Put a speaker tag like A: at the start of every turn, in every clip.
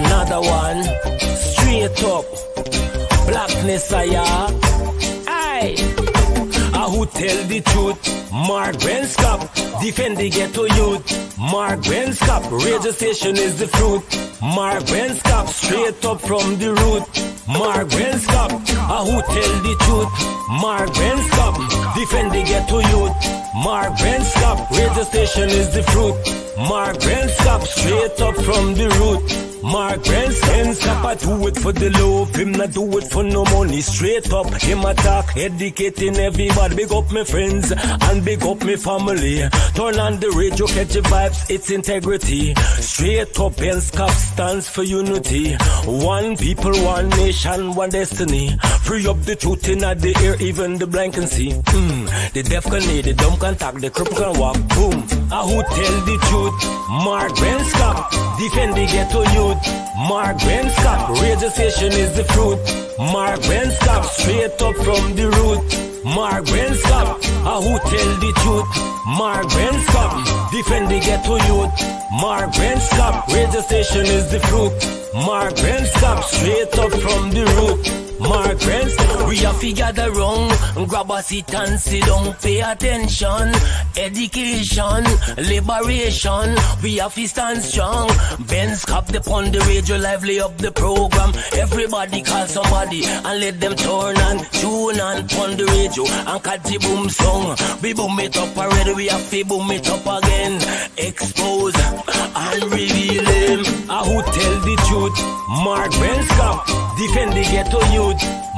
A: another one. Straight up. Blackness, aye. Who tell the truth? Mark Benscop, defend the ghetto youth. Mark Benscop, radio station is the fruit. Mark Benscop, straight up from the root. Mark Benscop, who tell the truth? Mark Benscop, defend the ghetto youth. Mark Benscop, radio station is the fruit. Mark Benscop, straight up from the root. Mark Benscop, I do it for the love, him not do it for no money. Straight up, him attack, educating everybody. Big up my friends and big up my family. Turn on the radio, catch the vibes, it's integrity. Straight up, Benscop stands for unity. One people, one nation, one destiny. Free up the truth in the air, even the blind can see. The deaf can hear, the dumb can talk, the cripple can walk. Boom. Who tell the truth? Mark Benscop, defend the ghetto youth. Mark Benscop, radio station is the fruit. Mark Benscop, straight up from the root. Mark Benscop, who tell the truth? Mark Benscop, defend the ghetto youth. Mark Benscop, radio station is the fruit. Mark Benscop, straight up from the root. Mark Benscop, we have to gather wrong, grab a seat and sit down, pay attention, education, liberation, we have to stand strong. Benscop, the on the radio, lively up the program. Everybody call somebody and let them turn and tune and on the radio and catch the boom song. We boom it up already, we have to boom it up again. Expose and reveal him. Who tell the truth? Mark Benscop, defend the ghetto youth.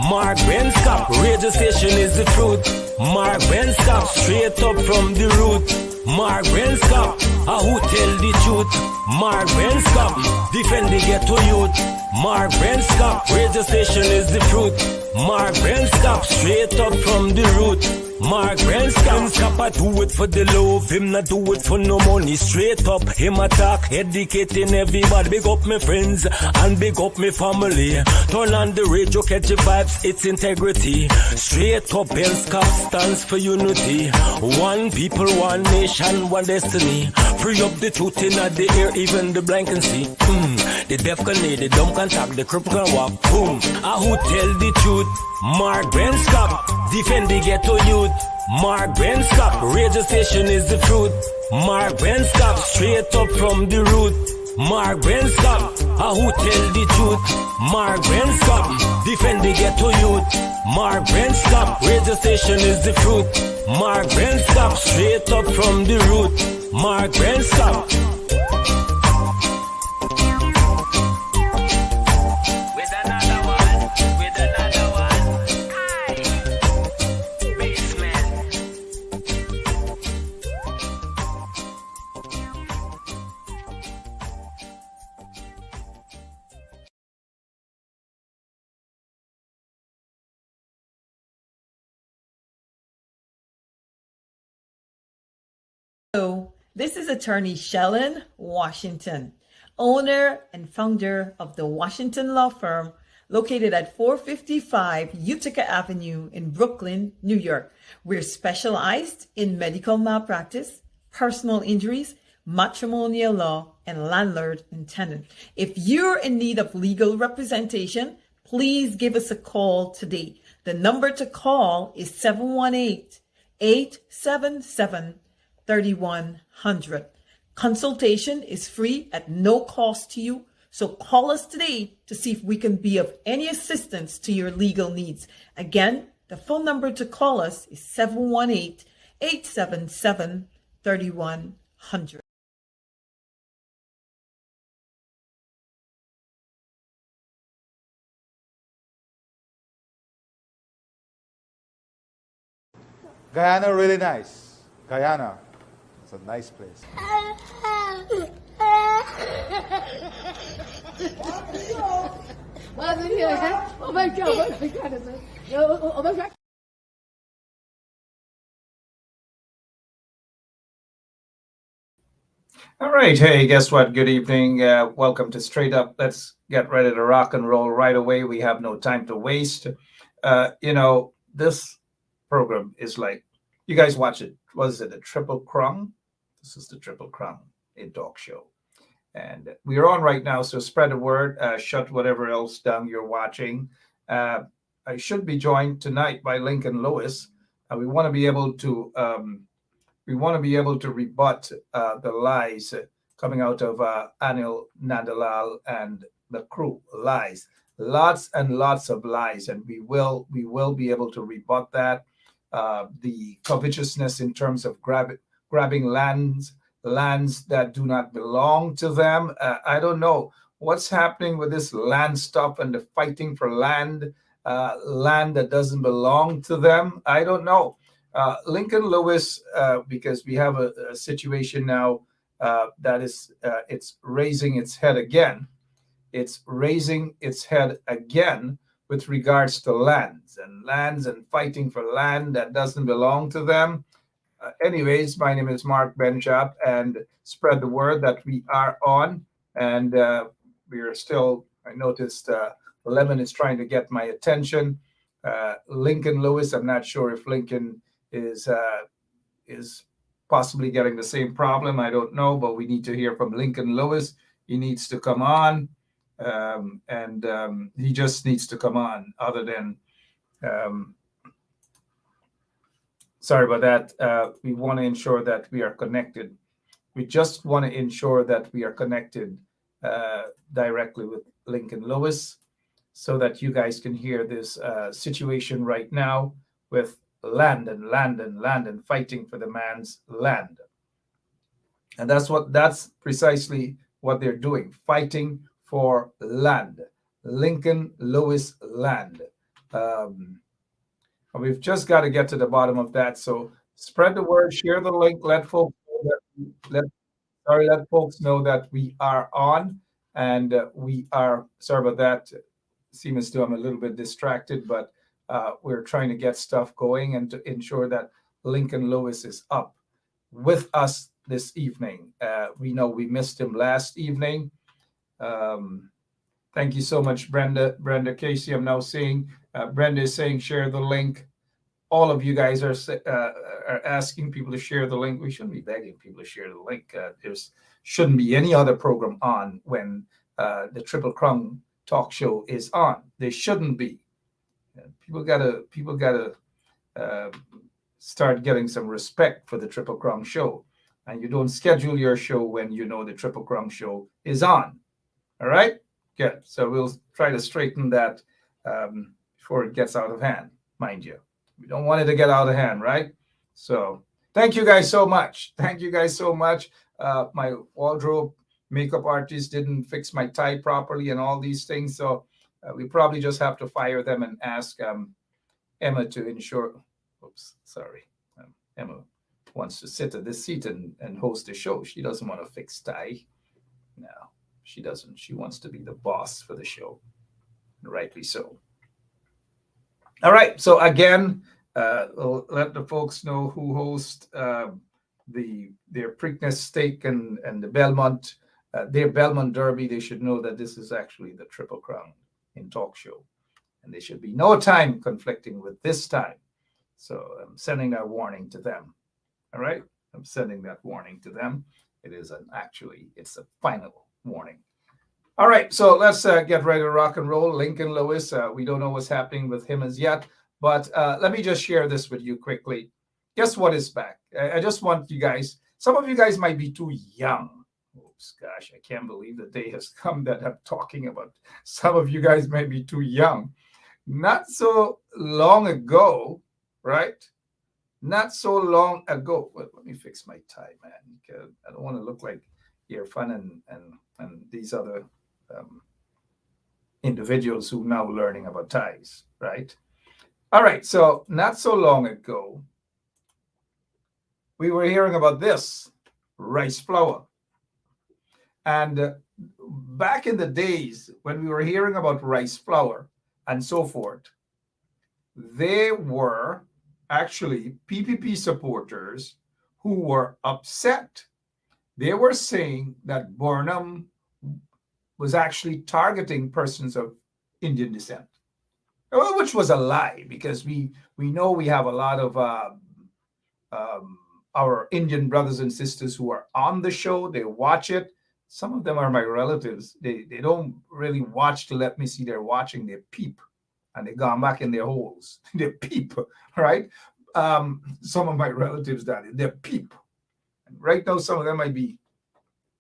A: Mark Benscop, radio station is the truth. Mark Benscop, straight up from the root. Mark Benscop, who tell the truth? Mark Benscop, defend the ghetto youth. Mark Benscop, radio station is the truth. Mark Benscop, straight up from the root. Mark Benscop, I do it for the love, him not do it for no money. Straight up, him attack, educating everybody. Big up my friends and big up my family. Turn on the radio, catch the vibes, it's integrity. Straight up, Benscop stands for unity. One people, one nation, one destiny. Free up the truth in the air, even the blind can see. The deaf can hear, the dumb can talk, the cripple can walk. Boom. Who tell the truth? Mark Benscop, defend the ghetto youth. Mark Benscop, radio station is the truth. Mark Benscop, straight up from the root. Mark Benscop, who tell the truth? Mark Benscop, defend the ghetto youth. Mark Benscop, radio station is the truth. Mark Benscop, straight up from the root. Mark Benscop.
B: Hello, this is attorney Shellen Washington, owner and founder of the Washington Law Firm located at 455 Utica Avenue in Brooklyn, New York. We're specialized in medical malpractice, personal injuries, matrimonial law, and landlord and tenant. If you're in need of legal representation, please give us a call today. The number to call is 718-877-3100. Consultation is free at no cost to you, so call us today to see if we can be of any assistance to your legal needs. Again, the phone number to call us is 718-877-3100.
C: Guyana, really nice. Guyana, it's a nice place.
D: Oh my God, oh my God.
E: All right. Hey, guess what? Good evening. Welcome to Straight Up. Let's get ready to rock and roll right away. We have no time to waste. This program is like, you guys watch it. Was it a Triple Crown? This is the Triple Crown, a talk show. And we are on right now, so spread the word. Shut whatever else down you're watching. I should be joined tonight by Lincoln Lewis. We want to be able to rebut the lies coming out of Anil Nandalal and the crew. Lies, lots and lots of lies, and we will be able to rebut that. The covetousness in terms of grabbing lands that do not belong to them. I don't know what's happening with this land stuff and the fighting for land that doesn't belong to them. I don't know. Lincoln Lewis, because we have a situation now that is it's raising its head again. It's raising its head again with regards to lands and fighting for land that doesn't belong to them. Anyways, my name is Mark Benchop, and spread the word that we are on, and we are still. I noticed Lemon is trying to get my attention. Lincoln Lewis, I'm not sure if Lincoln is possibly getting the same problem. I don't know, but we need to hear from Lincoln Lewis. He needs to come on, and he just needs to come on. Other than, sorry about that. We want to ensure that we are connected. We just want to ensure that we are connected directly with Lincoln Lewis, so that you guys can hear this situation right now with land and fighting for the man's land. And that's precisely what they're doing, fighting for land, Lincoln Lewis land. We've just got to get to the bottom of that. So spread the word, share the link, let folks know that we are on, and we are sorry about that. Seems to I'm a little bit distracted, but we're trying to get stuff going and to ensure that Lincoln Lewis is up with us this evening. We know we missed him last evening. Thank you so much, Brenda Casey. I'm now seeing Brenda is saying share the link. All of you guys are asking people to share the link. We shouldn't be begging people to share the link. There shouldn't be any other program on when the Triple Crown talk show is on. There shouldn't be. People gotta start getting some respect for the Triple Crown show, and you don't schedule your show when you know the Triple Crown show is on. All right, good. So we'll try to straighten that before it gets out of hand. Mind you, we don't want it to get out of hand, right? So thank you guys so much. Thank you guys so much. My wardrobe makeup artist didn't fix my tie properly and all these things, so we probably just have to fire them and ask Emma to ensure. Oops, sorry. Emma wants to sit at this seat and host the show. She doesn't want to fix tie. No, she doesn't. She wants to be the boss for the show. Rightly so. All right. So again, we'll let the folks know who host their Preakness Steak and the Belmont, their Belmont Derby. They should know that this is actually the Triple Crown in talk show, and there should be no time conflicting with this time. So I'm sending that warning to them. All right, I'm sending that warning to them. It is it's a final warning. All right, so let's get ready to rock and roll. Lincoln Lewis, we don't know what's happening with him as yet, but let me just share this with you quickly. Guess what is back? I just want you guys, some of you guys might be too young. Oops, gosh, I can't believe the day has come that I'm talking about. Some of you guys may be too young. Not so long ago, right? Not so long ago. Well, let me fix my tie, man. Because I don't want to look like Irfan and these other individuals who are now learning about ties, right? All right, so not so long ago, we were hearing about this rice flour. And back in the days when we were hearing about rice flour and so forth, there were actually PPP supporters who were upset. They were saying that Burnham was actually targeting persons of Indian descent, which was a lie, because we know we have a lot of our Indian brothers and sisters who are on the show. They watch it. Some of them are my relatives. They don't really watch to let me see they're watching. They peep, and they gone back in their holes. They peep, right? Some of my relatives, they peep. And right now, some of them might be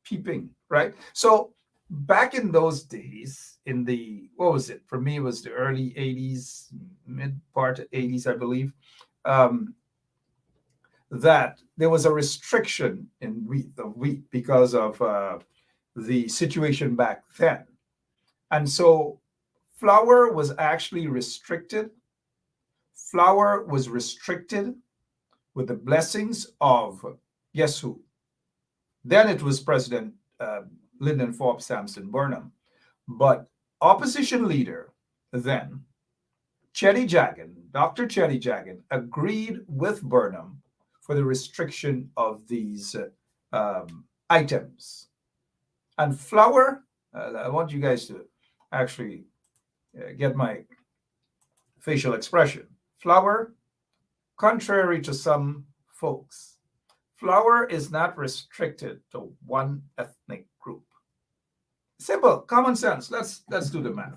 E: peeping, right? So back in those days, in the, what was it? For me, it was the early 80s, mid part of 80s, I believe, that there was a restriction in wheat because of the situation back then. And so flour was actually restricted. Flour was restricted with the blessings of, guess who? Then it was President Lyndon Forbes Sampson Burnham. But opposition leader then, Chetty Jagan, Dr. Chetty Jagan, agreed with Burnham for the restriction of these items. And flour, I want you guys to actually get my facial expression. Flour, contrary to some folks, flour is not restricted to one ethnic group. Simple, common sense. Let's do the math.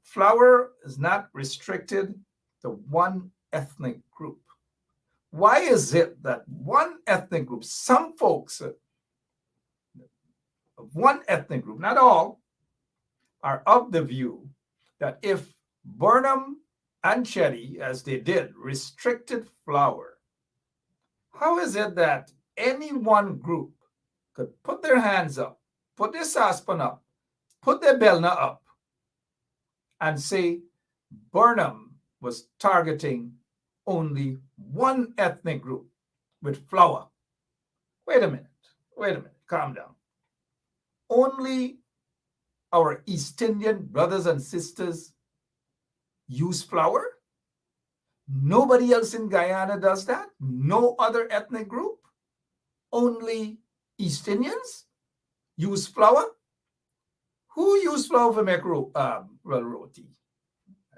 E: Flour is not restricted to one ethnic group. Why is it that one ethnic group, some folks of one ethnic group, not all, are of the view that if Burnham and Chetty, as they did, restricted flour, how is it that any one group could put their hands up, put their saucepan up, put their belna up, and say Burnham was targeting only one ethnic group with flour? Wait a minute, calm down. Only our East Indian brothers and sisters use flour? Nobody else in Guyana does that? No other ethnic group? Only East Indians use flour? Who use flour for make roti? I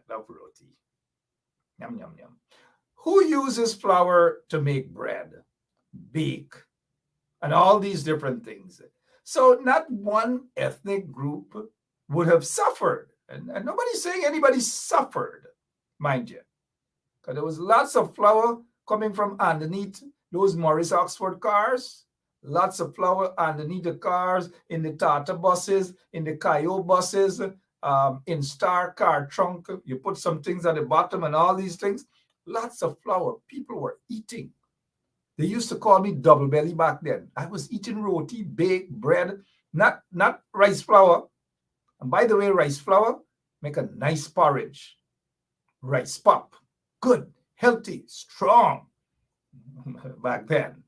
E: love roti. Yum, yum, yum. Who uses flour to make bread, bake, and all these different things? So not one ethnic group would have suffered. And nobody's saying anybody suffered, mind you. Because there was lots of flour coming from underneath those Morris Oxford cars. Lots of flour underneath the cars, in the Tata buses, in the Kayo buses, in Star car trunk. You put some things at the bottom and all these things. Lots of flour. People were eating. They used to call me double belly back then. I was eating roti, baked bread, not rice flour. And by the way, rice flour make a nice porridge. Rice pop, good, healthy, strong back then.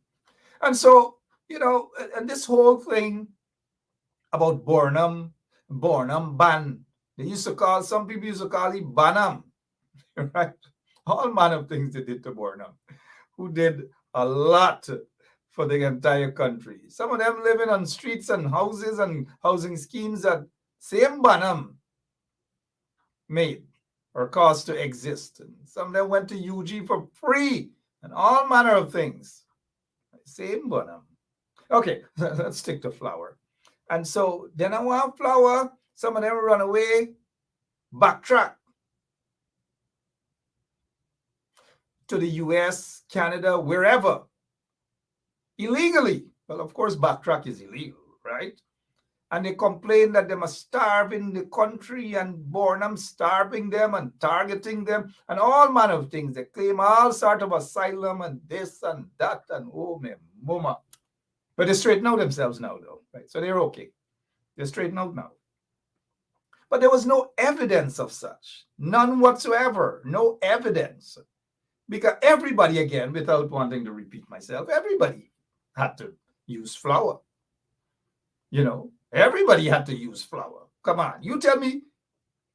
E: And so, and this whole thing about Burnham ban. Some people used to call it Banham, right? All manner of things they did to Burnham, who did a lot for the entire country. Some of them living on streets and houses and housing schemes that same Banham made or caused to exist. And some of them went to UG for free and all manner of things. Same Banham. Okay, let's stick to flour. And so then I want flour. Some of them run away, backtrack to the US, Canada, wherever, illegally. Well, of course, backtrack is illegal, right? And they complain that they must starve in the country and Burnham starving them and targeting them and all manner of things. They claim all sort of asylum and this and that and oh, my mama. But they straighten out themselves now, though, right? So they're okay. They're straightened out now. But there was no evidence of such. None whatsoever. No evidence. Because everybody, again, without wanting to repeat myself, everybody had to use flour. Everybody had to use flour. Come on, you tell me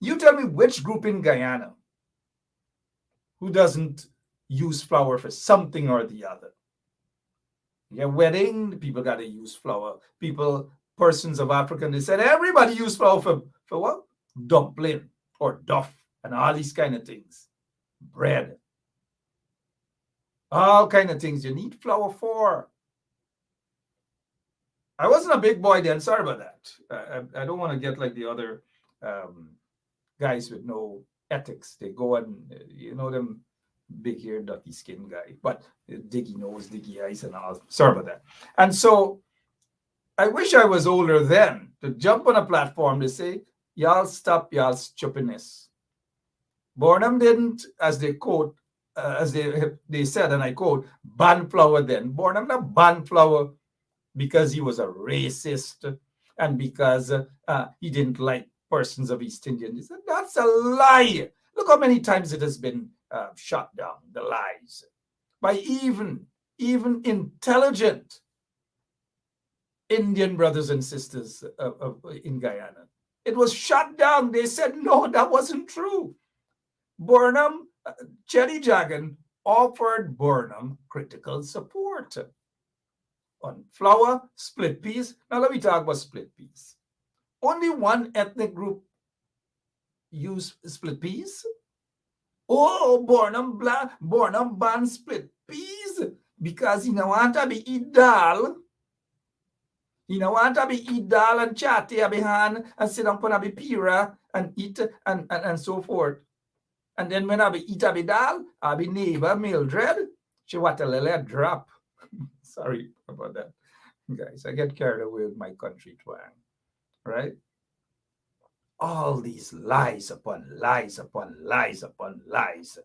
E: which group in Guyana who doesn't use flour for something or the other. Yeah, wedding, people got to use flour. Persons of African descent, everybody use flour for what? Dumpling or duff and all these kind of things. Bread. All kind of things you need flour for. I wasn't a big boy then. Sorry about that. I don't want to get like the other guys with no ethics. They go and, them big hair, dirty skin guy, but diggy nose, diggy eyes, and all. Sorry about that. And so I wish I was older then to jump on a platform to say, y'all stop y'all stupidness. Burnham didn't, as they quote, as they said, and I quote, ban flower then. Burnham not ban flower because he was a racist and because he didn't like persons of East Indian descent. That's a lie. Look how many times it has been shot down, the lies, by even intelligent Indian brothers and sisters in Guyana. It was shut down. They said, no, that wasn't true. Burnham, Chetty Jagan offered Burnham critical support on flour, split peas. Now let me talk about split peas. Only one ethnic group use split peas. Oh, Burnham banned split peas because he don't want to be eat dal. He don't want to be eat dal and chat here behind and sit down on a pira and eat and so forth. And then when I be eat a be dal, I be neighbor Mildred. She want a little drop. Sorry about that, guys. I get carried away with my country twang, right? All these lies upon lies upon lies upon lies.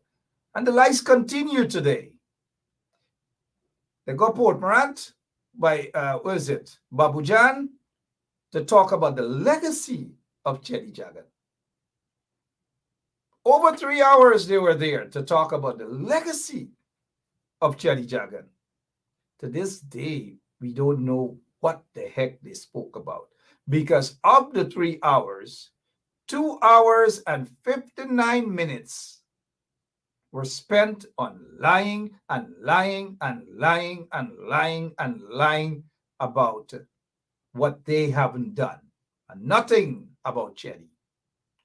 E: And the lies continue today. They go Port Morant by, Babu Jan, to talk about the legacy of Chetty Jagan. Over 3 hours they were there to talk about the legacy of Chetty Jagan. To this day, we don't know what the heck they spoke about. Because of the 3 hours, 2 hours and 59 minutes were spent on lying and lying and lying and lying and lying about what they haven't done. And nothing about Chetty.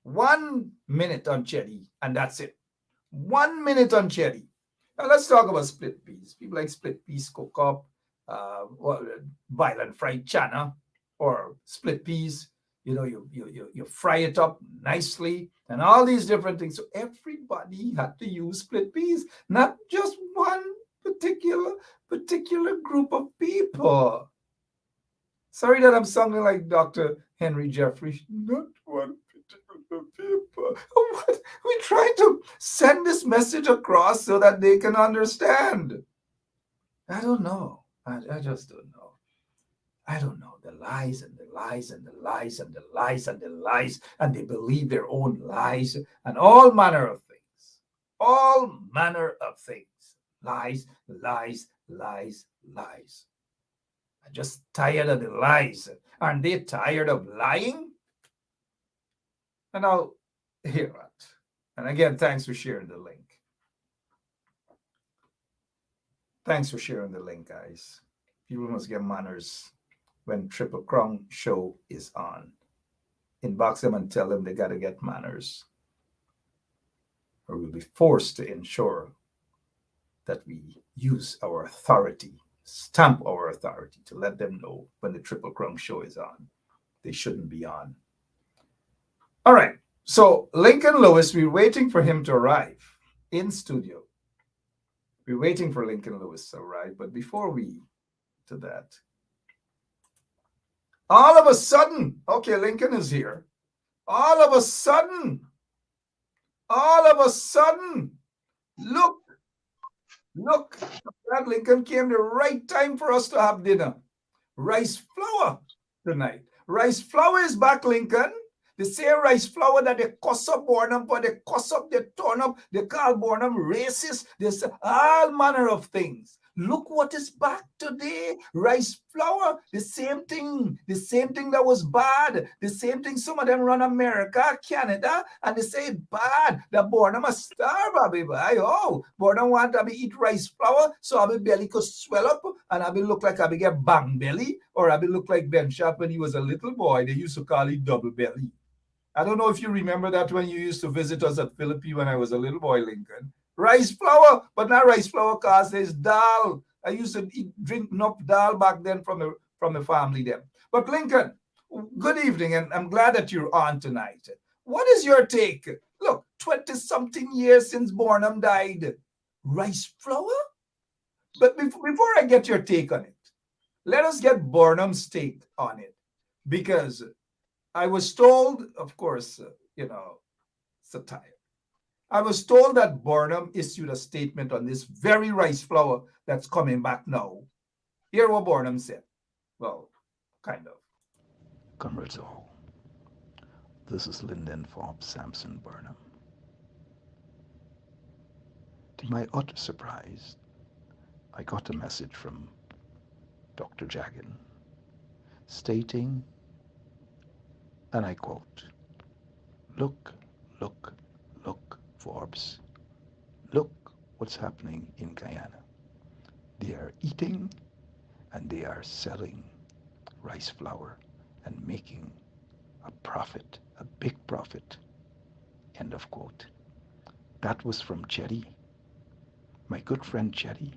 E: 1 minute on Chetty, and that's it. 1 minute on Chetty. Now let's talk about split peas. People like split peas cook up, violent fried chana, or split peas. You fry it up nicely, and all these different things. So everybody had to use split peas, not just one particular group of people. Sorry that I'm sounding like Dr. Henry Jeffrey. Not one particular people. What? We try to send this message across so that they can understand. I don't know. I just don't know. I don't know. The lies and the lies and the lies and the lies and the lies, and they believe their own lies and all manner of things. All manner of things. Lies, lies, lies, lies. I'm just tired of the lies. Aren't they tired of lying? And I'll hear that. And again, thanks for sharing the link. Thanks for sharing the link, guys. People must get manners when Triple Crown show is on. Inbox them and tell them they got to get manners, or we'll be forced to ensure that we use our authority, stamp our authority to let them know when the Triple Crown show is on. They shouldn't be on. All right. So Lincoln Lewis, we're waiting for him to arrive in studio. We're waiting for Lincoln Lewis to arrive. But before we to that, all of a sudden, okay, Lincoln is here. All of a sudden, look, that Lincoln came the right time for us to have dinner. Rice flour tonight. Rice flour is back, Lincoln. The same rice flour that they cuss up Burnham for, they cuss up, they turn up, they call Burnham racist. They say all manner of things. Look what is back today. Rice flour, the same thing that was bad. The same thing some of them run America, Canada, and they say it's bad. That Burnham a starve, baby. Oh, Burnham want to be eat rice flour, so I be belly could swell up, and I be look like I be get bang belly, or I be look like Ben Sharp when he was a little boy. They used to call it double belly. I don't know if you remember that when you used to visit us at Philippi when I was a little boy, Lincoln. Rice flour, but not rice flour because there's dal. I used to drink enough dal back then from the from the family there. But Lincoln, good evening, and I'm glad that you're on tonight. What is your take? Look, 20-something years since Bornham died. Rice flour? But before I get your take on it, let us get Bornham's take on it. Because I was told, of course, satire. I was told that Bornham issued a statement on this very rice flour that's coming back now. Hear what Bornham said. Well, kind of.
F: Comrades all, this is Lyndon Forbes Sampson Burnham. To my utter surprise, I got a message from Dr. Jagan stating, and I quote, look, Forbes, look what's happening in Guyana. They are eating and they are selling rice flour and making a profit, a big profit, end of quote. That was from Chetty, my good friend Chetty.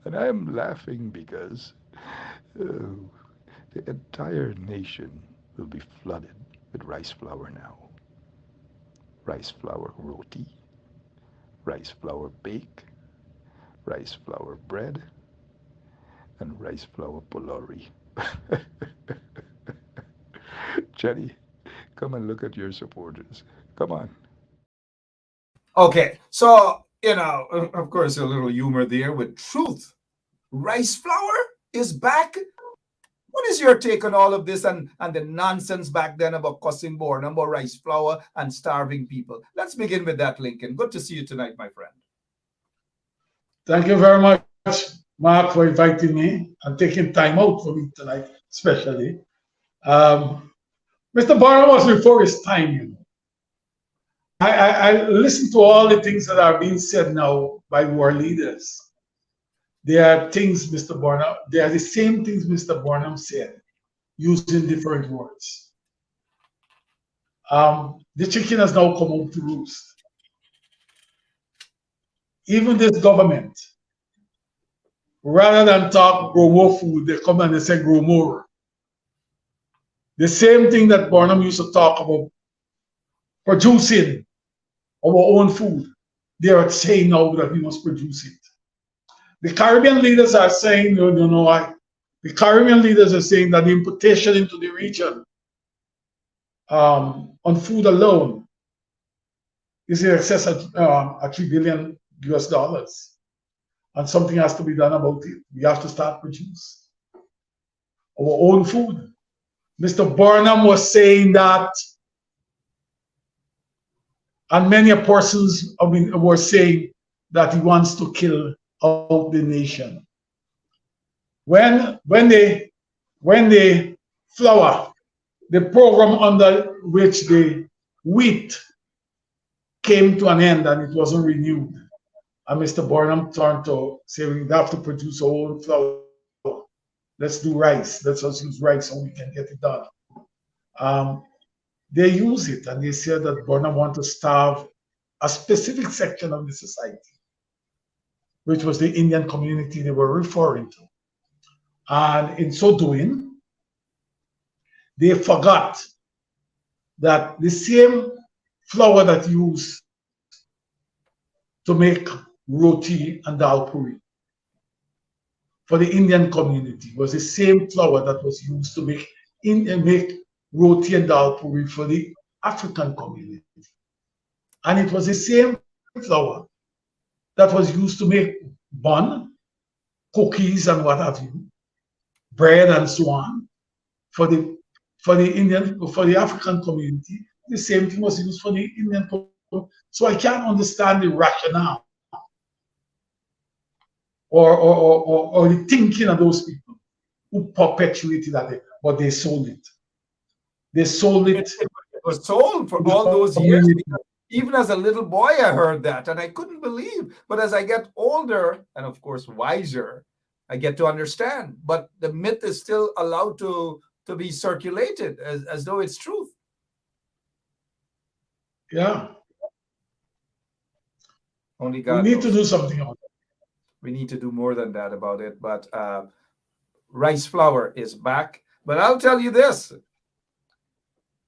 F: And I'm laughing because the entire nation will be flooded with rice flour now. Rice flour roti, rice flour bake, rice flour bread, and rice flour polori. Chetty, come and look at your supporters. Come on.
E: Okay, so, of course, a little humor there with truth. Rice flour is back. What is your take on all of this and the nonsense back then about cussing Bornham about rice flour and starving people? Let's begin with that, Lincoln. Good to see you tonight, my friend.
G: Thank you very much, Mark, for inviting me and taking time out for me tonight, especially. Mr. Barnum was before his time. I listen to all the things that are being said now by war leaders. There are things, Mr. Barnum, they are the same things Mr. Barnum said, using different words. The chicken has now come home to roost. Even this government, rather than talk grow more food, they come and they say grow more. The same thing that Barnum used to talk about producing our own food, they are saying now that we must produce it. The Caribbean leaders are saying, the Caribbean leaders are saying that the importation into the region on food alone is in excess of $3 billion US. And something has to be done about it. We have to start produce our own food. Mr. Barnum was saying that, and many persons were saying that he wants to kill out the nation. When the flour, the program under which the wheat came to an end and it wasn't renewed, and Mr. Barnum turned to say we have to produce our own flour. Let's do rice. Let's just use rice so we can get it done. They use it and they said that Barnum want to starve a specific section of the society, which was the Indian community they were referring to. And in so doing, they forgot that the same flour that used to make roti and dal puri for the Indian community was the same flour that was used to make roti and dal puri for the African community. And it was the same flour that was used to make bun, cookies and what have you, bread and so on for the African community. The same thing was used for the Indian community. So I can't understand the rationale or the thinking of those people who perpetuated that, but they sold it. They sold it.
E: It was sold for all those years. Even as a little boy, I heard that, and I couldn't believe. But as I get older, and of course wiser, I get to understand. But the myth is still allowed to be circulated as though it's truth.
G: Yeah.
E: Only God
G: we need
E: knows.
G: to do something on it.
E: We need to do more than that about it. But rice flour is back. But I'll tell you this.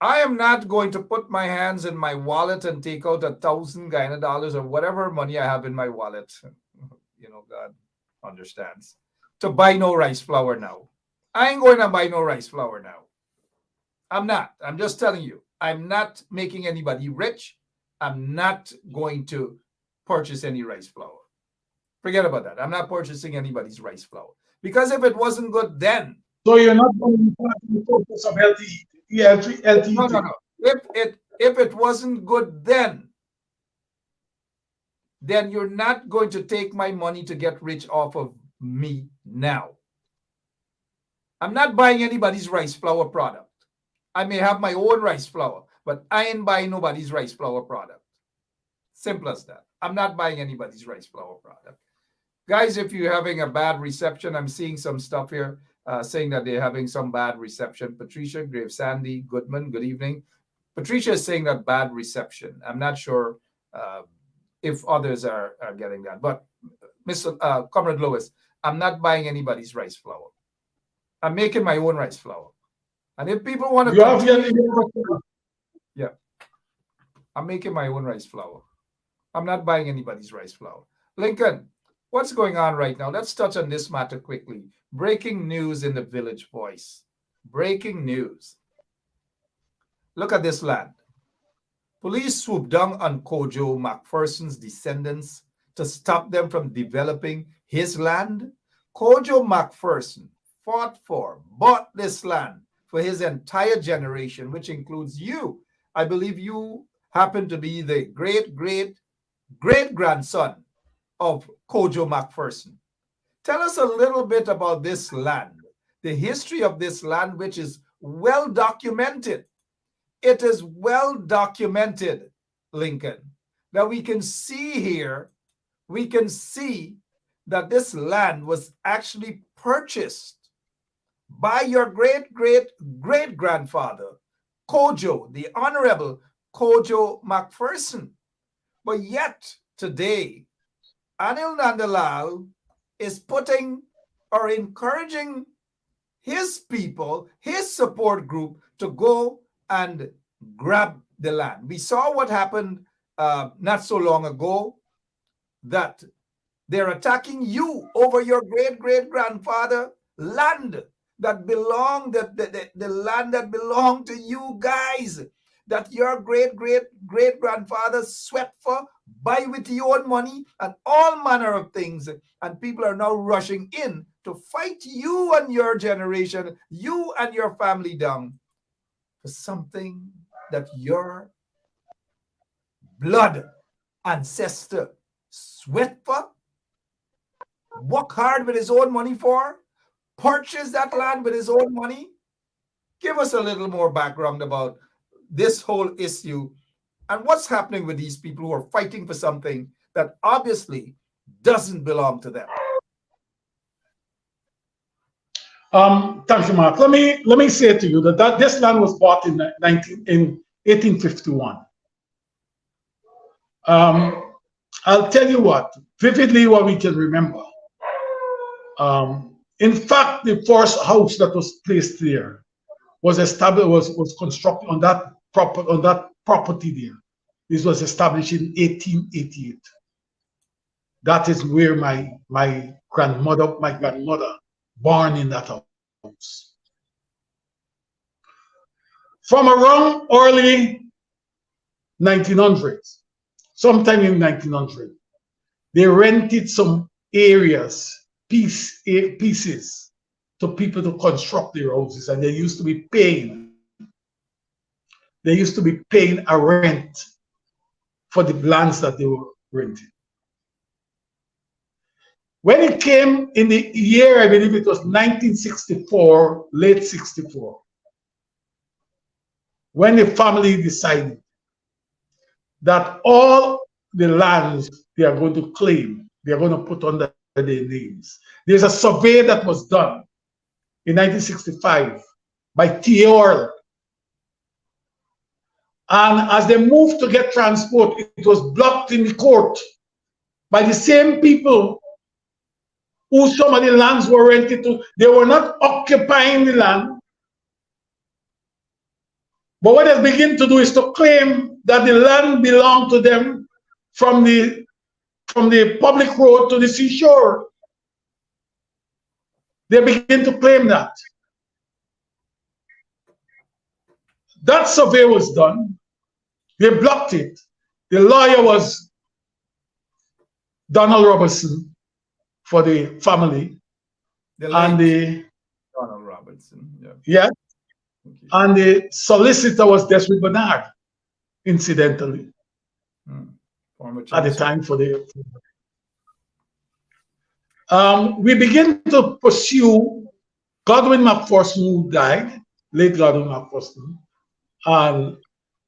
E: I am not going to put my hands in my wallet and take out $1,000 Guyana dollars or whatever money I have in my wallet. You know, God understands. To buy no rice flour now. I ain't going to buy no rice flour now. I'm not. I'm just telling you. I'm not making anybody rich. I'm not going to purchase any rice flour. Forget about that. I'm not purchasing anybody's rice flour. Because if it wasn't good then.
G: So you're not going to focus on healthy eating?
E: No. If it wasn't good then you're not going to take my money to get rich off of me now. I'm not buying anybody's rice flour product. I may have my own rice flour, but I ain't buying nobody's rice flour product. Simple as that. I'm not buying anybody's rice flour product. Guys, if you're having a bad reception, I'm seeing some stuff here saying that they're having some bad reception. Patricia, Grave Sandy, Goodman, good evening. Patricia is saying that bad reception. I'm not sure if others are getting that. But Mr. Comrade Lewis, I'm not buying anybody's rice flour. I'm making my own rice flour. And if people want to yeah, I'm making my own rice flour. I'm not buying anybody's rice flour. Lincoln, what's going on right now? Let's touch on this matter quickly. Breaking news in the Village Voice. Breaking news. Look at this land. Police swoop down on Kojo McPherson's descendants to stop them from developing his land. Kojo McPherson fought for, bought this land for his entire generation, which includes you. I believe you happen to be the great-great-great-grandson of Kojo McPherson. Tell us a little bit about this land, the history of this land, which is well documented. It is well documented, Lincoln, that we can see here, we can see that this land was actually purchased by your great-great-great-grandfather, Kojo, the Honorable Kojo McPherson. But yet, today, Anil Nandalal is putting or encouraging his people, his support group, to go and grab the land. We saw what happened not so long ago, that they're attacking you over your great-great-grandfather land that belonged, the land that belonged to you guys, that your great-great-great-grandfather sweat for, buy with your own money, and all manner of things. And people are now rushing in to fight you and your generation, you and your family down for something that your blood ancestor sweat for, work hard with his own money for, purchase that land with his own money. Give us a little more background about this whole issue and what's happening with these people who are fighting for something that obviously doesn't belong to them.
G: Thank you, Mark. Let me say to you that this land was bought in 1851. I'll tell you what, vividly what we can remember. In fact, the first house that was placed there was established, was constructed on that property there. This was established in 1888. That is where my grandmother born in that house. From around early 1900s, sometime in 1900, they rented some areas, pieces, to people to construct their houses, and they used to be paying a rent for the lands that they were renting. When it came in the year, I believe it was 1964, late 64, when the family decided that all the lands they are going to claim, they are going to put under their names. There's a survey that was done in 1965 by T.A. And as they moved to get transport, it was blocked in the court by the same people who some of the lands were rented to. They were not occupying the land. But what they begin to do is to claim that the land belonged to them from the public road to the seashore. They begin to claim that. That survey was done. They blocked it. The lawyer was Donald Robertson for the family.
E: Donald Robertson. Yeah.
G: Yeah.
E: Okay.
G: And the solicitor was Desmond Bernard, incidentally, at the time for the. We begin to pursue Godwin McPherson, who died, late Godwin McPherson, and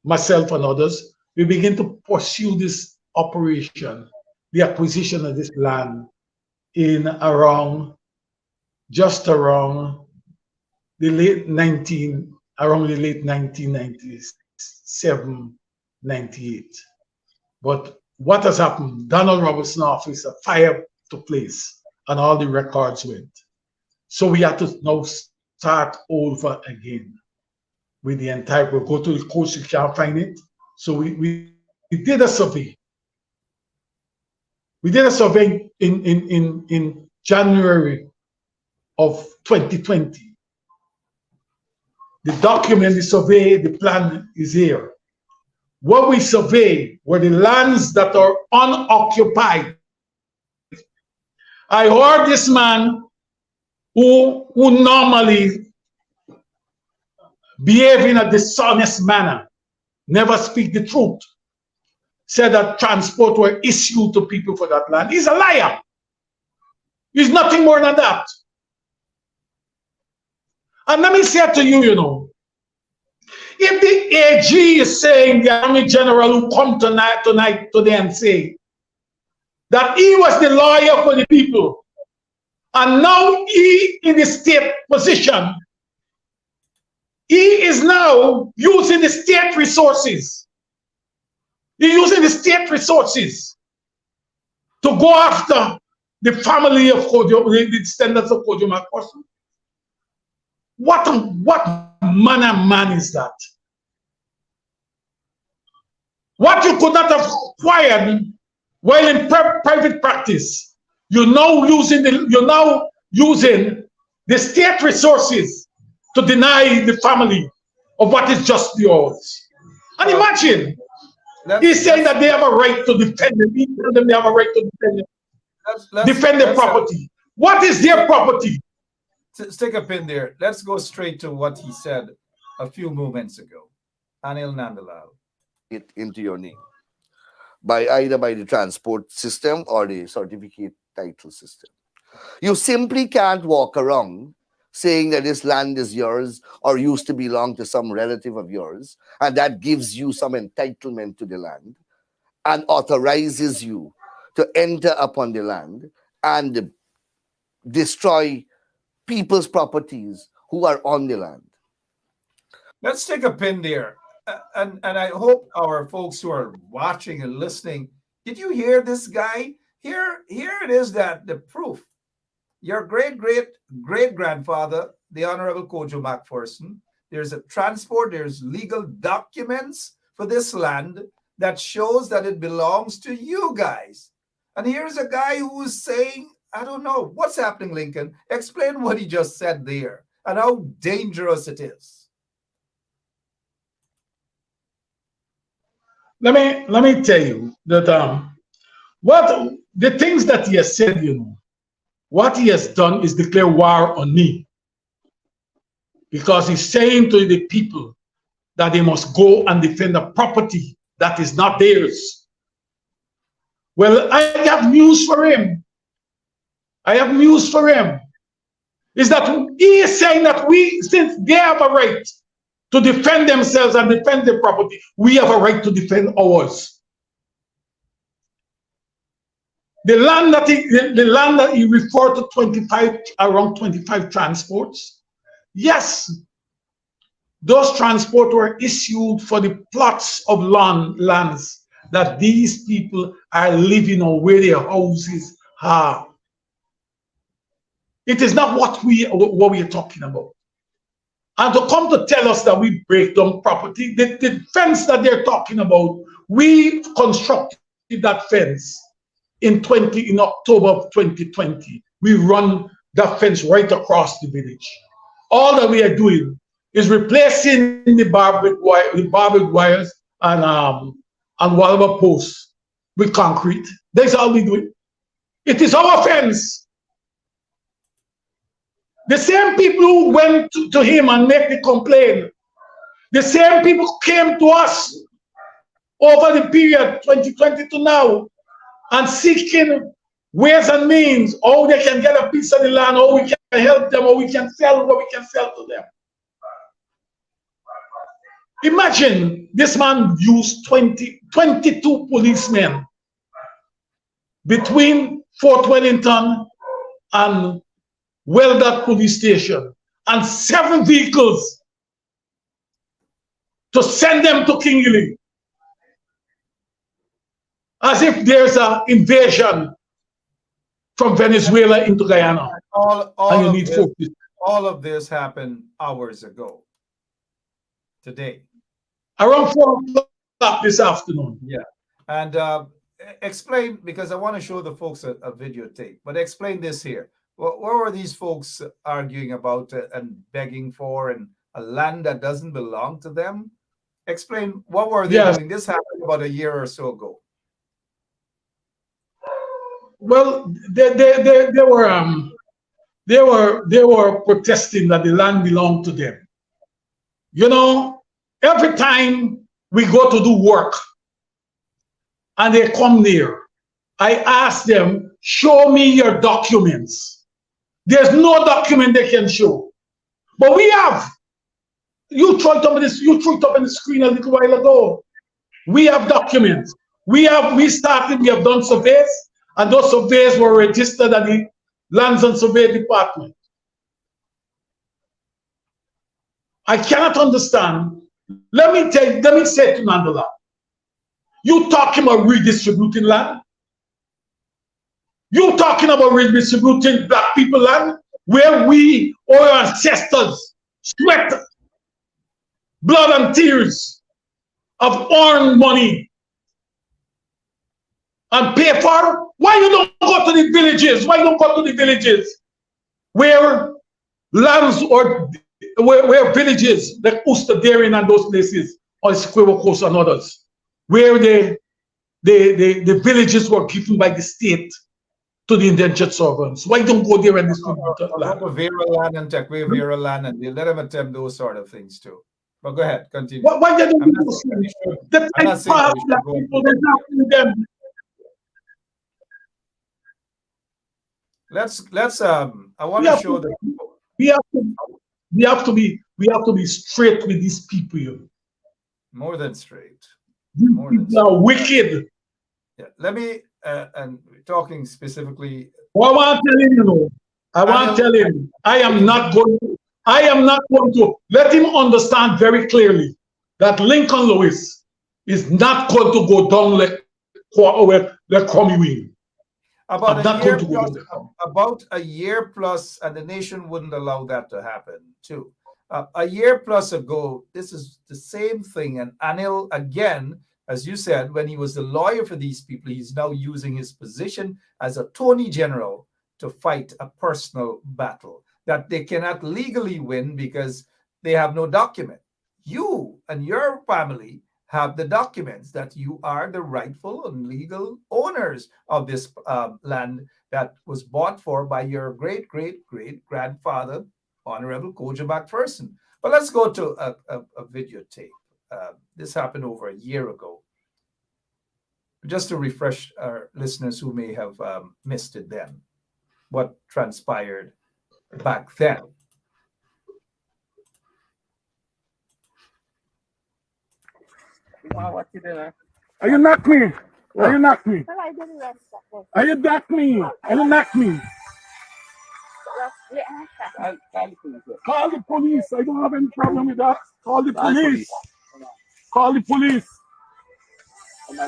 G: myself and others. We begin to pursue this operation, the acquisition of this land in just around the late 1997, 98. But what has happened? Donald Robertson office, a fire took place and all the records went. So we had to now start over again with the entire, we'll go to the coast, you can't find it. So we did a survey. We did a survey in January of 2020. The document, the survey, the plan is here. What we surveyed were the lands that are unoccupied. I heard this man who normally behave in a dishonest manner, never speak the truth, said that transport were issued to people for that land. He's a liar. He's nothing more than that. And let me say to you, if the AG is saying, the Army General who come today and say that he was the lawyer for the people, and now he in the state position, he is now using the state resources. He's using the state resources to go after the family of Kojo, the descendants of Kojo McPherson. What manner man is that? What you could not have acquired while in private practice, you're now using the state resources to deny the family of what is just yours. And imagine, he's saying that they have a right to defend them. He tells them they have a right to defend their property. What is their property?
E: Stick a pin there. Let's go straight to what he said a few moments ago. Anil Nandalal.
H: It into your name either by the transport system or the certificate title system. You simply can't walk around saying that this land is yours or used to belong to some relative of yours, and that gives you some entitlement to the land and authorizes you to enter upon the land and destroy people's properties who are on the land.
E: Let's take a pin there. And I hope our folks who are watching and listening, did you hear this guy? Here it is, that the proof. Your great-great-great-grandfather, the Honorable Kojo McPherson, there's a transport, there's legal documents for this land that shows that it belongs to you guys. And here's a guy who is saying, I don't know, what's happening, Lincoln? Explain what he just said there and how dangerous it is.
G: Let me tell you that what the things that he has said, what he has done is declare war on me, because he's saying to the people that they must go and defend a property that is not theirs. Well, I have news for him. Is that he is saying that since they have a right to defend themselves and defend their property, we have a right to defend ours. The land that he referred to, around 25 transports, yes, those transports were issued for the plots of lands that these people are living on, where their houses are. It is not what we are talking about. And to come to tell us that we break down property, the fence that they're talking about, we constructed that fence in October of 2020. We run that fence right across the village. All that we are doing is replacing the barbed wires and whatever posts with concrete. That's all we do. It is our fence. The same people who went to him and made the complaint, the same people came to us over the period 2020 to now and seeking ways and means how they can get a piece of the land, how we can help them, how we can sell what we can sell to them. Imagine this man used 22 policemen between Fort Wellington and Weldat police station and 7 vehicles to send them to Kingley, as if there's an invasion from Venezuela into Guyana.
E: All of this happened hours ago. Today.
G: Around 4 o'clock this afternoon.
E: Yeah. And explain, because I want to show the folks a videotape, but explain this here. What were these folks arguing about and begging for, and a land that doesn't belong to them? Explain, what were they doing? This happened about a year or so ago.
G: Well, they were protesting that the land belonged to them. You know, every time we go to do work and they come near, I ask them, show me your documents. There's no document they can show. But we have. You threw it up on the screen a little while ago. We have documents. We have done surveys, and those surveys were registered at the Lands and Survey Department. I cannot understand. Let me say to Mandela, you talking about redistributing land? You talking about redistributing black people land where we, our ancestors, sweat, blood and tears of earned money and pay for? Why you don't go to the villages? Why you don't go to the villages where lands or where villages like Oosterdarin and those places, or Squirrel Coast and others, where the villages were given by the state to the indentured servants? Why don't go there and distribute that land?
E: Vera land and Tekwe Vera land, and they let them attempt those sort of things too. But go ahead, continue.
G: Why they don't do those things? The people that happen them.
E: Let's I want to show the people.
G: We have to be straight with these people.
E: More than straight.
G: These people are wicked.
E: Yeah. Let me and talking specifically.
G: Well, I want to tell him, you know. I want to tell him I am not going to let him understand very clearly that Lincoln Lewis is not going to go down like Crummy Wing.
E: About a year plus, and the nation wouldn't allow that to happen too. A year plus ago, this is the same thing. And Anil, again, as you said, when he was the lawyer for these people, he's now using his position as attorney general to fight a personal battle that they cannot legally win because they have no document. You and your family have the documents that you are the rightful and legal owners of this land that was bought for by your great-great-great-grandfather, Honorable Koja McPherson. But let's go to a videotape. This happened over a year ago. Just to refresh our listeners who may have missed it then, what transpired back then.
I: Are you knock me? Are you knock me? Are you knock me? Are you knock me? Call the police. I don't have any problem with that. Call the police. Call the police. Take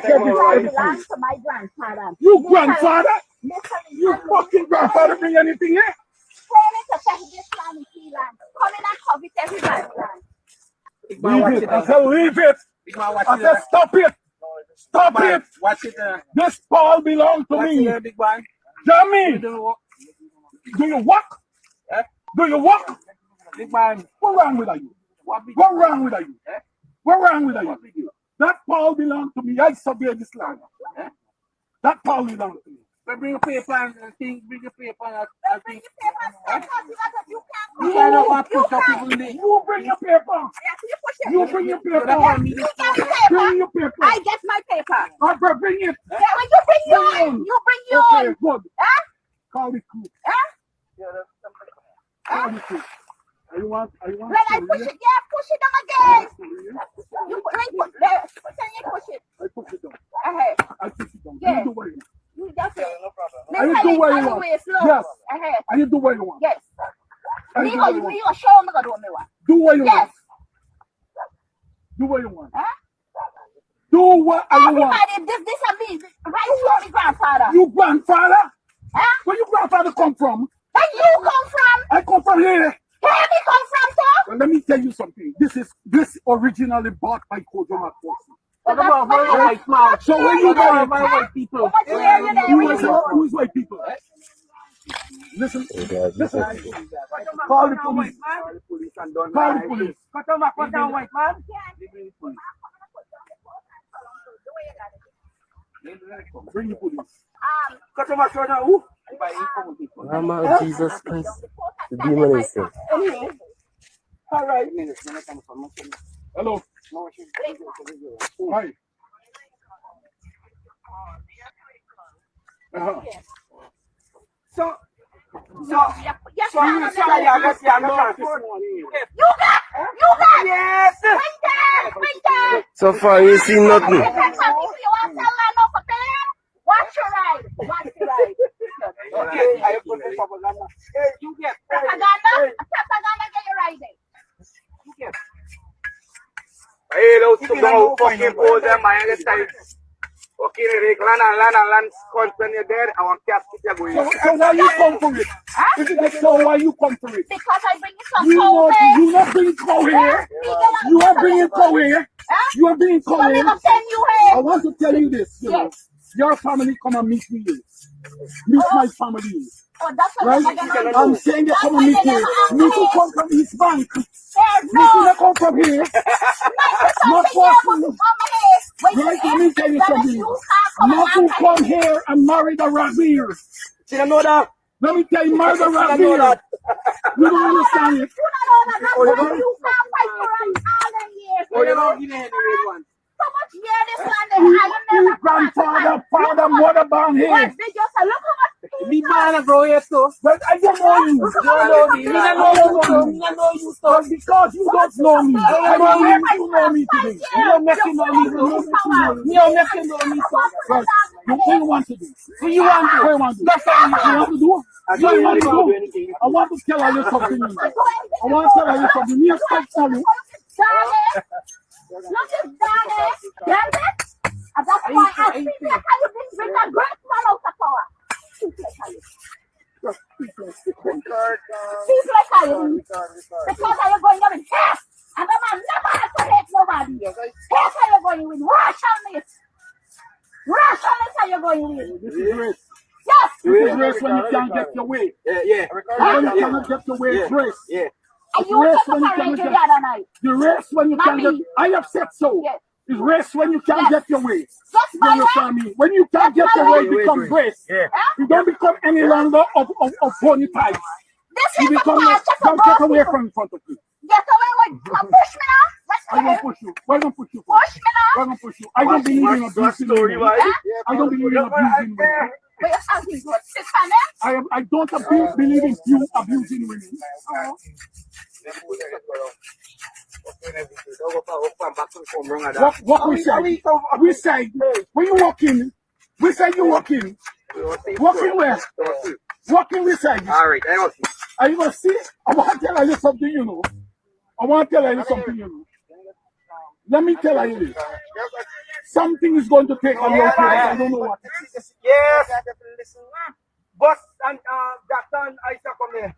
I: everything.
J: Belongs to my grandfather.
I: You grandfather? You fucking grandfather bring anything here? Leave it. I said leave it. I said stop it. Stop it.
J: Watch it.
I: This ball belongs to me.
J: Big man.
I: Jamie, do you walk? Do you walk?
J: Big man.
I: What wrong with you? What wrong with you? What wrong with you? That ball belongs to me. I survey this land. That ball belongs to me.
J: But bring a paper and things. Bring a paper and things.
I: You don't want to push up people. You bring your paper. You bring your paper. Bring your paper.
K: I get my paper.
I: Okay, bring it.
K: Yeah, when you bring yours. You bring yours.
I: Okay, good. Call the crew. Call the crew. I want.
K: When I push it, yeah, push it down again. You push there. Push it.
I: I push it down.
K: I
I: push it down.
K: Yeah.
I: You do what you want.
K: You just
I: No problem. I do what you want. Yes. I do what you want.
K: Yes.
I: Me
K: you show me what you want.
I: Do what you
K: yes.
I: want. Do what you want. Do what I want.
K: Everybody, this and me. Right here, me grandfather.
I: You grandfather? Where your grandfather come from?
K: Where you come from?
I: I come from here.
K: Where me come from, sir?
I: Well, let me tell you something. This originally bought by Kojo Matfosi. So when you buy
J: white people,
I: who is white people? Listen. Call the police. Call the police.
J: Cut down white man.
I: Bring the police.
L: Mama, Jesus Christ. The demon is there.
I: All right. Hello. Hi.
K: So
J: you got
K: yes.
L: So far, you see nothing.
K: Watch your right. Watch your right.
J: Okay, I put the propaganda. Hey, you get
K: propaganda get you right there.
J: You get. Hey, those two fucking hold them, I understand. Okay, Rick, land, when you're dead, I want to keep you going.
I: So why you come for it? So why you come for it?
K: Because I bring you some coal here.
I: You not bringing coal here. You are bringing coal here. You are bringing coal here. I want to tell you this. You know, your family come and meet me here. Meet my family here. Right? I'm saying they come and meet here. Me to come from East Bank. Me to come from here. Not from right, let me tell you something. Not to come here and marry the Razir.
J: You know that?
I: Let me tell you, marry the Razir. You don't understand it.
K: You can't fight for us all them years.
J: Oh, you don't give me any red one.
K: So much year this one, I never
I: grandfather, father, mother born here.
K: What, they just look how much
J: me born and grow here too.
I: But I don't know you.
J: You don't know me. Me don't know you too. Me don't know you too.
I: Because you don't know me. I don't know you today.
J: You don't make you know me too. You don't make you know me too.
I: Right. What do you want to do?
J: What you want to do?
I: What you want to do?
J: That's all you
I: want to do? What do you want to do? I want to tell you something. I want to tell you something. Me tell you.
K: Look at that, damn it! And that's why I think like how you bring a great man out of power. Speak like how you because how you going to be here. And the man never has to hate nobody. Here's how you're going with rationalness. Rationalness how you're going with.
I: This is race.
K: Yes.
I: This is race when you can't get your way.
J: Yeah.
I: When you cannot get your way, it's race.
J: Yeah.
K: And you took a parade the other night.
I: The race when you can't get. I have said so.
K: Yes.
I: It's race when you can't get your way.
K: Just
I: You understand me? When you can't get your way, it becomes race.
J: Yeah.
I: You don't become any longer of pony types.
K: This
I: You
K: is the
I: become
K: part
I: don't get away from in front of you.
K: Get away with push me now.
I: I don't push you. Why don't push you?
K: Push me now.
I: Why don't push you? I don't believe in abusing women. I don't believe in abusing women. I don't believe in you abusing women. What we say when you walk in, we say you walk in. Walk in where? Walk in we say.
J: All right, I will see.
I: Are you gonna see? I want to tell you something, you know. I want to tell you something, you know. Let me tell you this. Something is going to take a long time. I don't know what it is.
J: Yes. Bus and Doctor and Isa come here.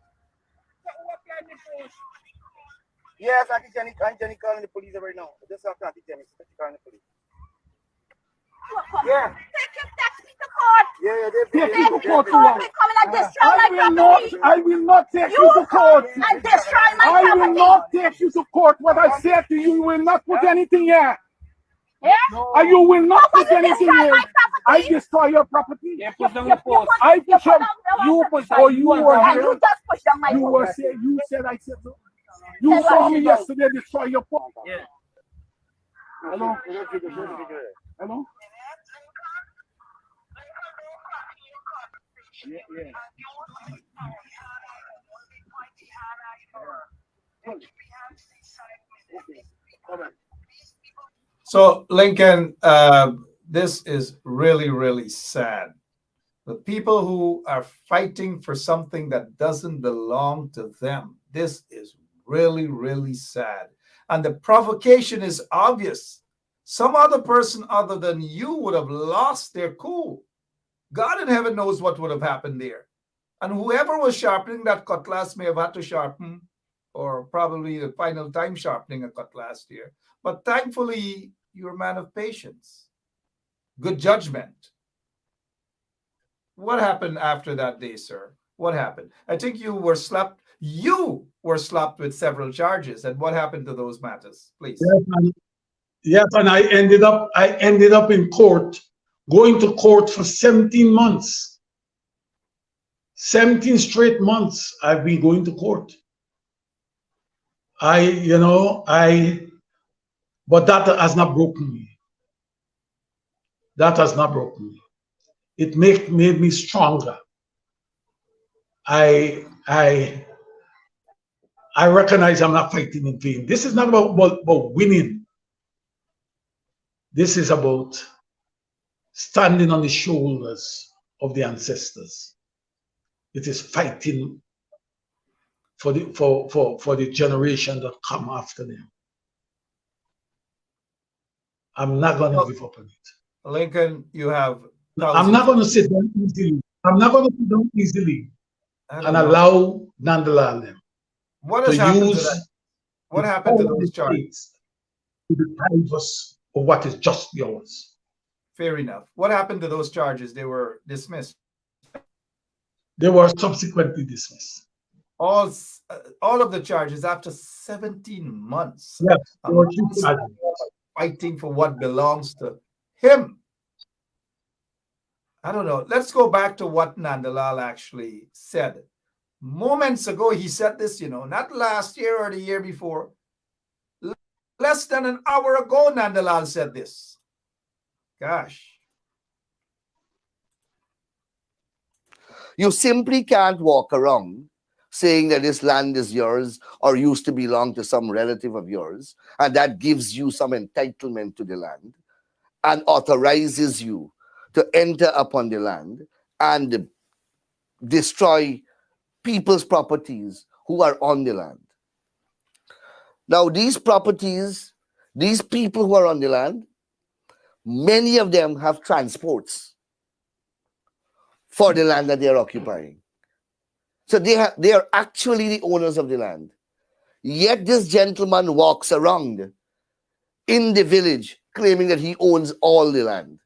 J: Yes, Auntie Jenny calling the police right now. Just after Auntie Jenny, she's calling the police. Yeah.
K: Take him, take me to court.
J: Yeah,
I: Take you to court for
K: Court,
I: what?
K: we coming and destroy my property.
I: I will not take
K: You
I: you to court.
K: come and destroy my
I: I will
K: property.
I: not take you to court. What I said to you, you will not put anything here.
K: Yeah?
I: And you will not
K: How
I: put
K: can you
I: anything
K: destroy
I: here.
K: my property?
I: I destroy your property.
K: You push down the post.
I: I push up.
K: You push
I: Or you were
K: and
I: here.
K: you just push down my
I: You were
K: post.
I: say you said I said so. You saw me yesterday destroy your property.
J: Yeah.
I: Hello? Hello? Yeah.
E: So, Lincoln, this is really, really sad. The people who are fighting for something that doesn't belong to them, this is really, really sad. And the provocation is obvious. Some other person other than you would have lost their cool. God in heaven knows what would have happened there. And whoever was sharpening that cutlass may have had to sharpen, or probably the final time sharpening a cutlass there. But thankfully, you're a man of patience, good judgment. What happened after that day, sir? What happened? I think you were slapped. You were slapped with several charges. And what happened to those matters, please?
G: Yes, and I ended up in court, going to court for 17 months. 17 straight months I've been going to court. But that has not broken me. That has not broken me. It made me stronger. I recognize I'm not fighting in vain. This is not about winning. This is about standing on the shoulders of the ancestors. It is fighting for the generation that come after them. I'm not going to give up on it.
E: Lincoln, you have...
G: I'm not going to sit down easily. I'm not going to sit down easily and allow Nandalal them.
E: What has happened to that? What happened to those charges?
G: To deprive us of what is just yours.
E: Fair enough. What happened to those charges? They were dismissed.
G: They were subsequently dismissed.
E: All of the charges after 17 months.
G: Yes, they were
E: fighting for what belongs to him. I don't know. Let's go back to what Nandalal actually said. Moments ago, he said this, not last year or the year before. Less than an hour ago, Nandalal said this. Gosh.
H: You simply can't walk around saying that this land is yours or used to belong to some relative of yours, and that gives you some entitlement to the land and authorizes you to enter upon the land and destroy people's properties who are on the land. Now, these properties, these people who are on the land, many of them have transports for the land that they are occupying. So they are actually the owners of the land. Yet this gentleman walks around in the village claiming that he owns all the land.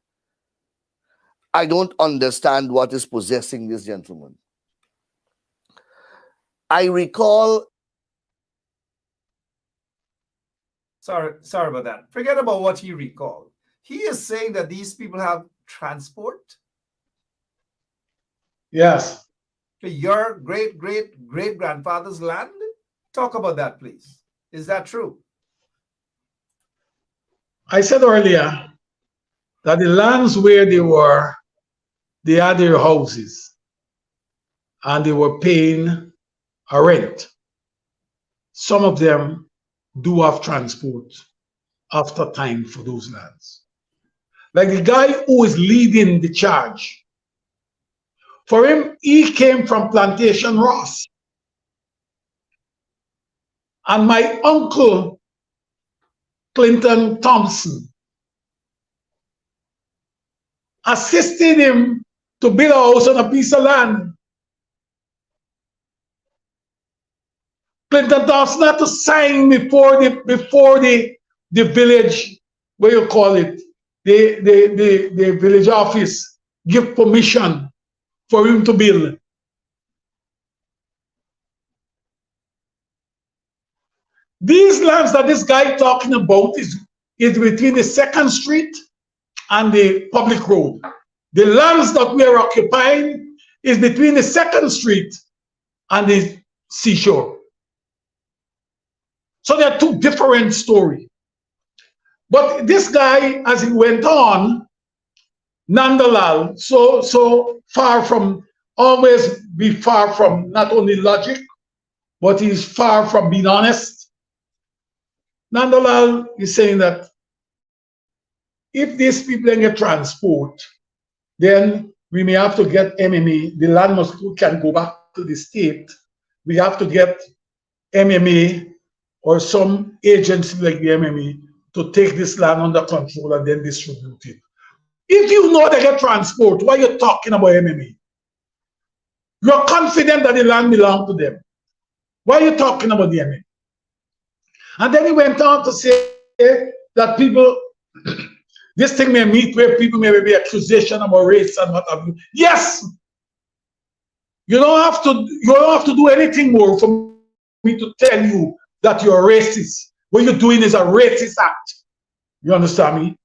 H: I don't understand what is possessing this gentleman. I recall...
E: Sorry about that. Forget about what he recalled. He is saying that these people have transport.
G: Yes.
E: To your great-great-great-grandfather's land? Talk about that, please. Is that true?
G: I said earlier that the lands where they had their houses and they were paying a rent. Some of them do have transport after time for those lands. Like the guy who is leading the charge, for him, he came from Plantation Ross. And my uncle, Clinton Thompson, assisting him to build a house on a piece of land. Clinton Thompson had to sign before the village, what you call it, the village office give permission for him to build. These lands that this guy talking about is between the 2nd Street and the public road. The lands that we are occupying is between the 2nd Street and the seashore. So there are two different stories. But this guy, as he went on, Nandalal, so far from, always be far from not only logic, but he's far from being honest. Nandalal is saying that if these people get transport, then we may have to get MMA. The land can go back to the state. We have to get MMA or some agency like the MMA to take this land under control and then distribute it. If you know they get transport, why are you talking about MMA? You're confident that the land belongs to them. Why are you talking about the MMA? And then he went on to say that people, this thing may meet where people may be accusation about race and what have you. Yes! You don't have to do anything more for me to tell you that you're racist. What you're doing is a racist act. You understand me?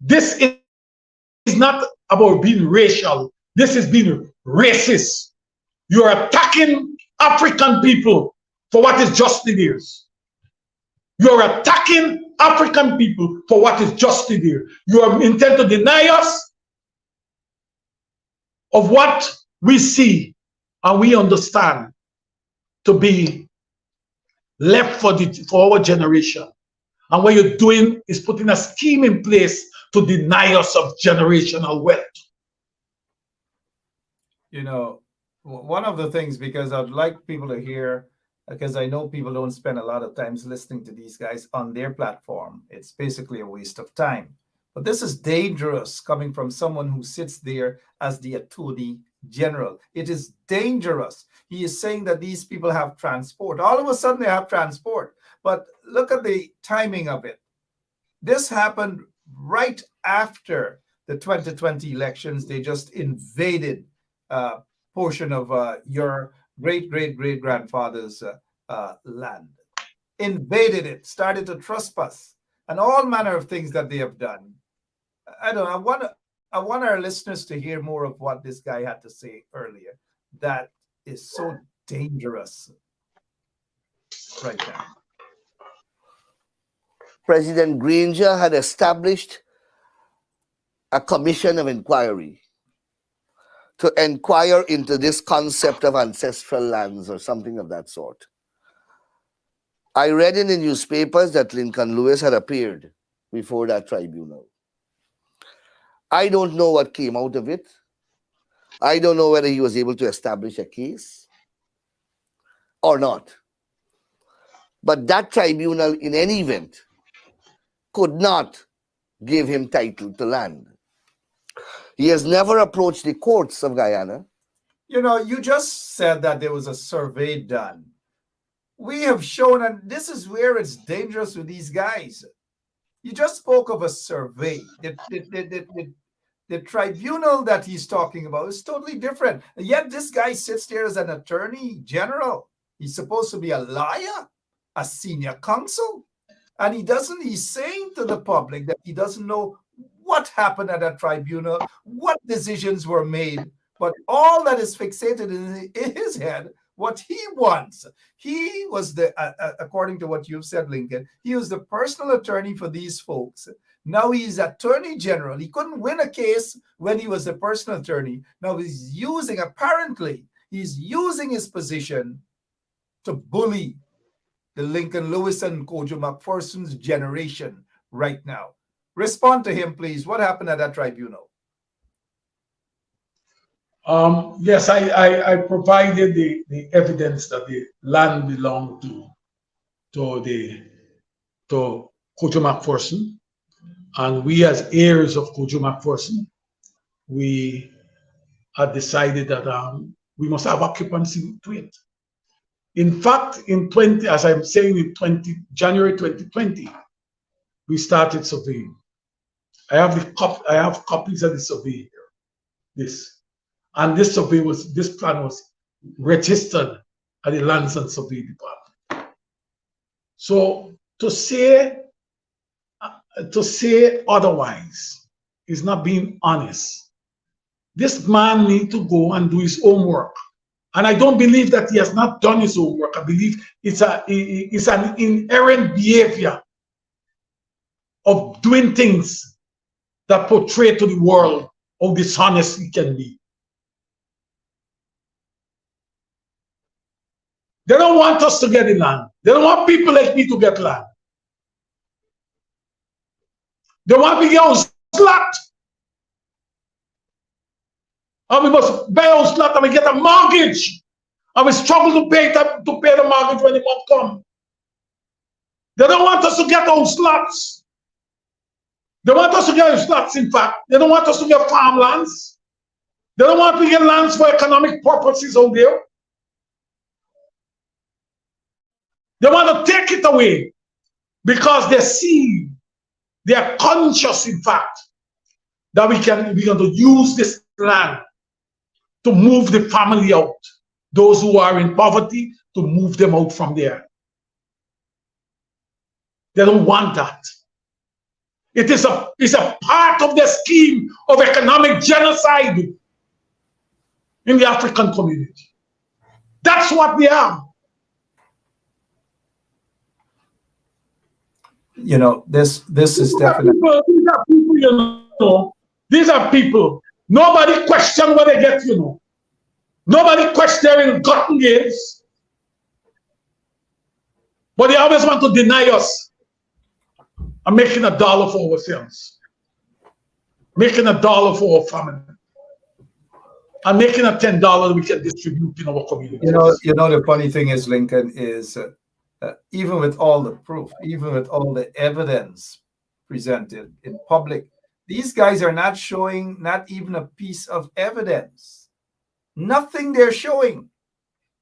G: This is not about being racial. This is being racist. You're attacking African people for what is justly theirs. You're attacking African people for what is justly there. You are intent to deny us of what we see and we understand to be left for our generation. And what you're doing is putting a scheme in place to deny us of generational wealth.
E: You know, one of the things, because I'd like people to hear, because I know people don't spend a lot of time listening to these guys on their platform. It's basically a waste of time. But this is dangerous coming from someone who sits there as the Attorney General. It is dangerous. He is saying that these people have transport. All of a sudden they have transport. But look at the timing of it. This happened right after the 2020 elections. They just invaded a portion of your great-great-great-grandfather's land. Invaded it, started to trespass, and all manner of things that they have done. I don't know. I want our listeners to hear more of what this guy had to say earlier. That is so dangerous right now.
H: President Granger had established a commission of inquiry to inquire into this concept of ancestral lands or something of that sort. I read in the newspapers that Lincoln Lewis had appeared before that tribunal. I don't know what came out of it. I don't know whether he was able to establish a case or not. But that tribunal, in any event, could not give him title to land. He has never approached the courts of Guyana.
E: You know, you just said that there was a survey done. We have shown, and this is where it's dangerous with these guys. You just spoke of a survey. The tribunal that he's talking about is totally different. And yet this guy sits there as an attorney general. He's supposed to be a lawyer, a senior counsel. And he's saying to the public that he doesn't know what happened at that tribunal, what decisions were made, but all that is fixated in his head, what he wants. He was according to what you've said, Lincoln, he was the personal attorney for these folks. Now he's attorney general. He couldn't win a case when he was the personal attorney. Now apparently he's using his position to bully the Lincoln Lewis and Kojo McPherson's generation right now. Respond to him, please. What happened at that tribunal?
G: Yes, I provided the evidence that the land belonged to Kojo McPherson, and we as heirs of Kojo McPherson, we had decided that we must have occupancy to it. In fact, as I'm saying, in January 2020, we started surveying. I have copies of the survey here. And this plan was registered at the Lands and Survey Department. So to say otherwise is not being honest. This man needs to go and do his homework. And I don't believe that he has not done his homework. I believe it's an inherent behavior of doing things that portray to the world how dishonest he can be. They don't want us to get the land. They don't want people like me to get land. They want me to get house lot. And we must buy a house lot and we get a mortgage. And we struggle to pay the mortgage when the month comes. They don't want us to get house lots. They want us to get house lots, in fact. They don't want us to get farmlands. They don't want to get lands for economic purposes out there. They want to take it away because they are conscious, in fact, that we're going to use this land to move the family out. Those who are in poverty, to move them out from there. They don't want that. It's a part of the scheme of economic genocide in the African community. That's what they are.
E: You know, this is definitely.
G: These are people, you know. These are people. Nobody question what they get, you know. Nobody questioning cotton gains. But they always want to deny us and making $1 for ourselves. Making $1 for our family. And making $10 we can distribute in our community.
E: You know, the funny thing is, Lincoln, is even with all the proof, even with all the evidence presented in public, these guys are not showing not even a piece of evidence. Nothing they're showing.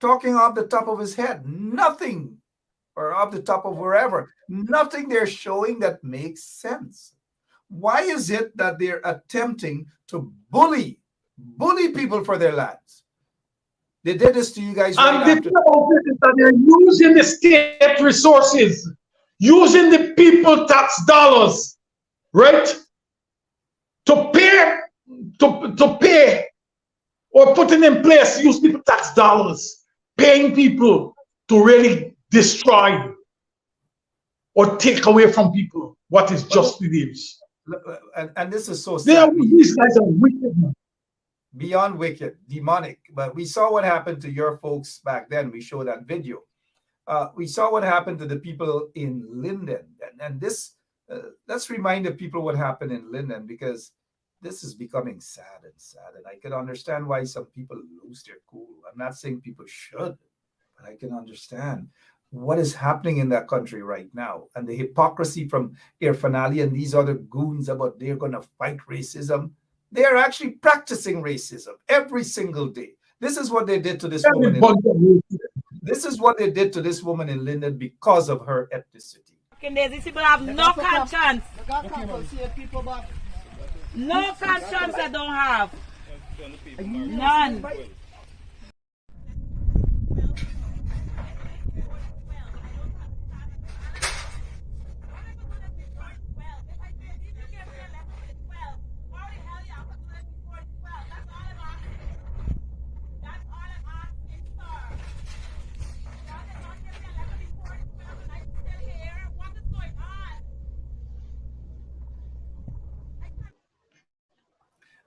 E: Talking off the top of his head, nothing. Or off the top of wherever. Nothing they're showing that makes sense. Why is it that they're attempting to bully people for their lands? They did this to you guys right
G: and
E: after.
G: That they're using the state resources, using the people tax dollars, right? To pay or putting in place, use people tax dollars, paying people to really destroy or take away from people what is justly theirs.
E: And this is so sad.
G: These guys are wicked.
E: Beyond wicked, demonic. But we saw what happened to your folks back then. We showed that video. We saw what happened to the people in Linden. And this, let's remind the people what happened in Linden, because this is becoming sad and sad. And I can understand why some people lose their cool. I'm not saying people should, but I can understand what is happening in that country right now. And the hypocrisy from Irfanali and these other goons about they're going to fight racism. They are actually practicing racism every single day. This is what they did to this woman. This is what they did to this woman in Linden because of her ethnicity.
K: These people have no conscience. No conscience they don't have. None.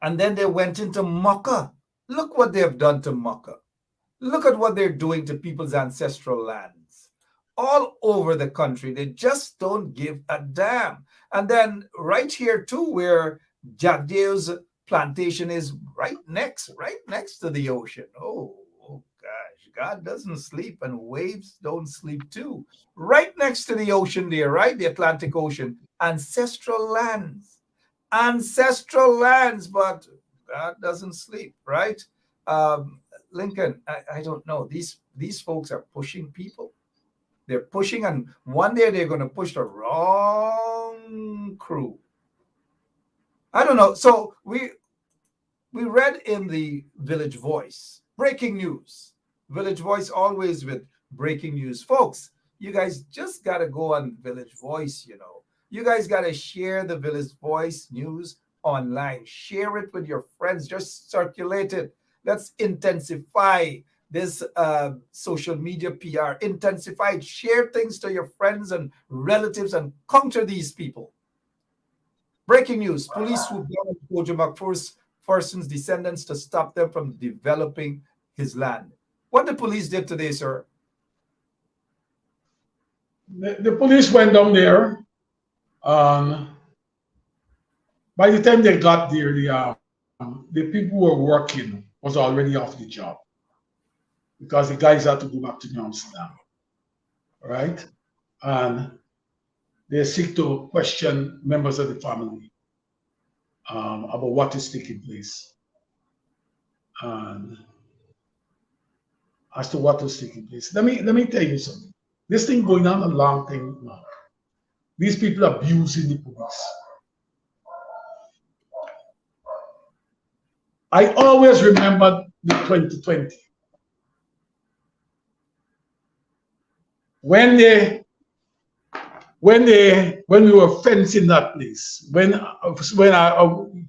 E: And then they went into Maka. Look what they have done to Maka. Look at what they're doing to people's ancestral lands. All over the country, they just don't give a damn. And then right here too, where Jagdev's plantation is right next to the ocean. Oh gosh, God doesn't sleep and waves don't sleep too. Right next to the ocean there, right? The Atlantic Ocean. Ancestral lands. But doesn't sleep, right? Lincoln, I don't know. These folks are pushing people. They're pushing, and one day they're going to push the wrong crew. I don't know. So we read in the Village Voice, breaking news. Village Voice always with breaking news. Folks, you guys just got to go on Village Voice, you know. You guys got to share the Village Voice news online. Share it with your friends. Just circulate it. Let's intensify this social media PR. Intensify it. Share things to your friends and relatives and counter these people. Breaking news. Police swoop down on Kojomak Forson's descendants to stop them from developing his land. What the police did today, sir?
G: The police went down there. By the time they got there, the people who were working was already off the job because the guys had to go back to New Amsterdam, right? And they seek to question members of the family about what is taking place. And as to what was taking place, let me tell you something. This thing going on a long time now. These people abusing the police. I always remember the 2020 when we were fencing that place. When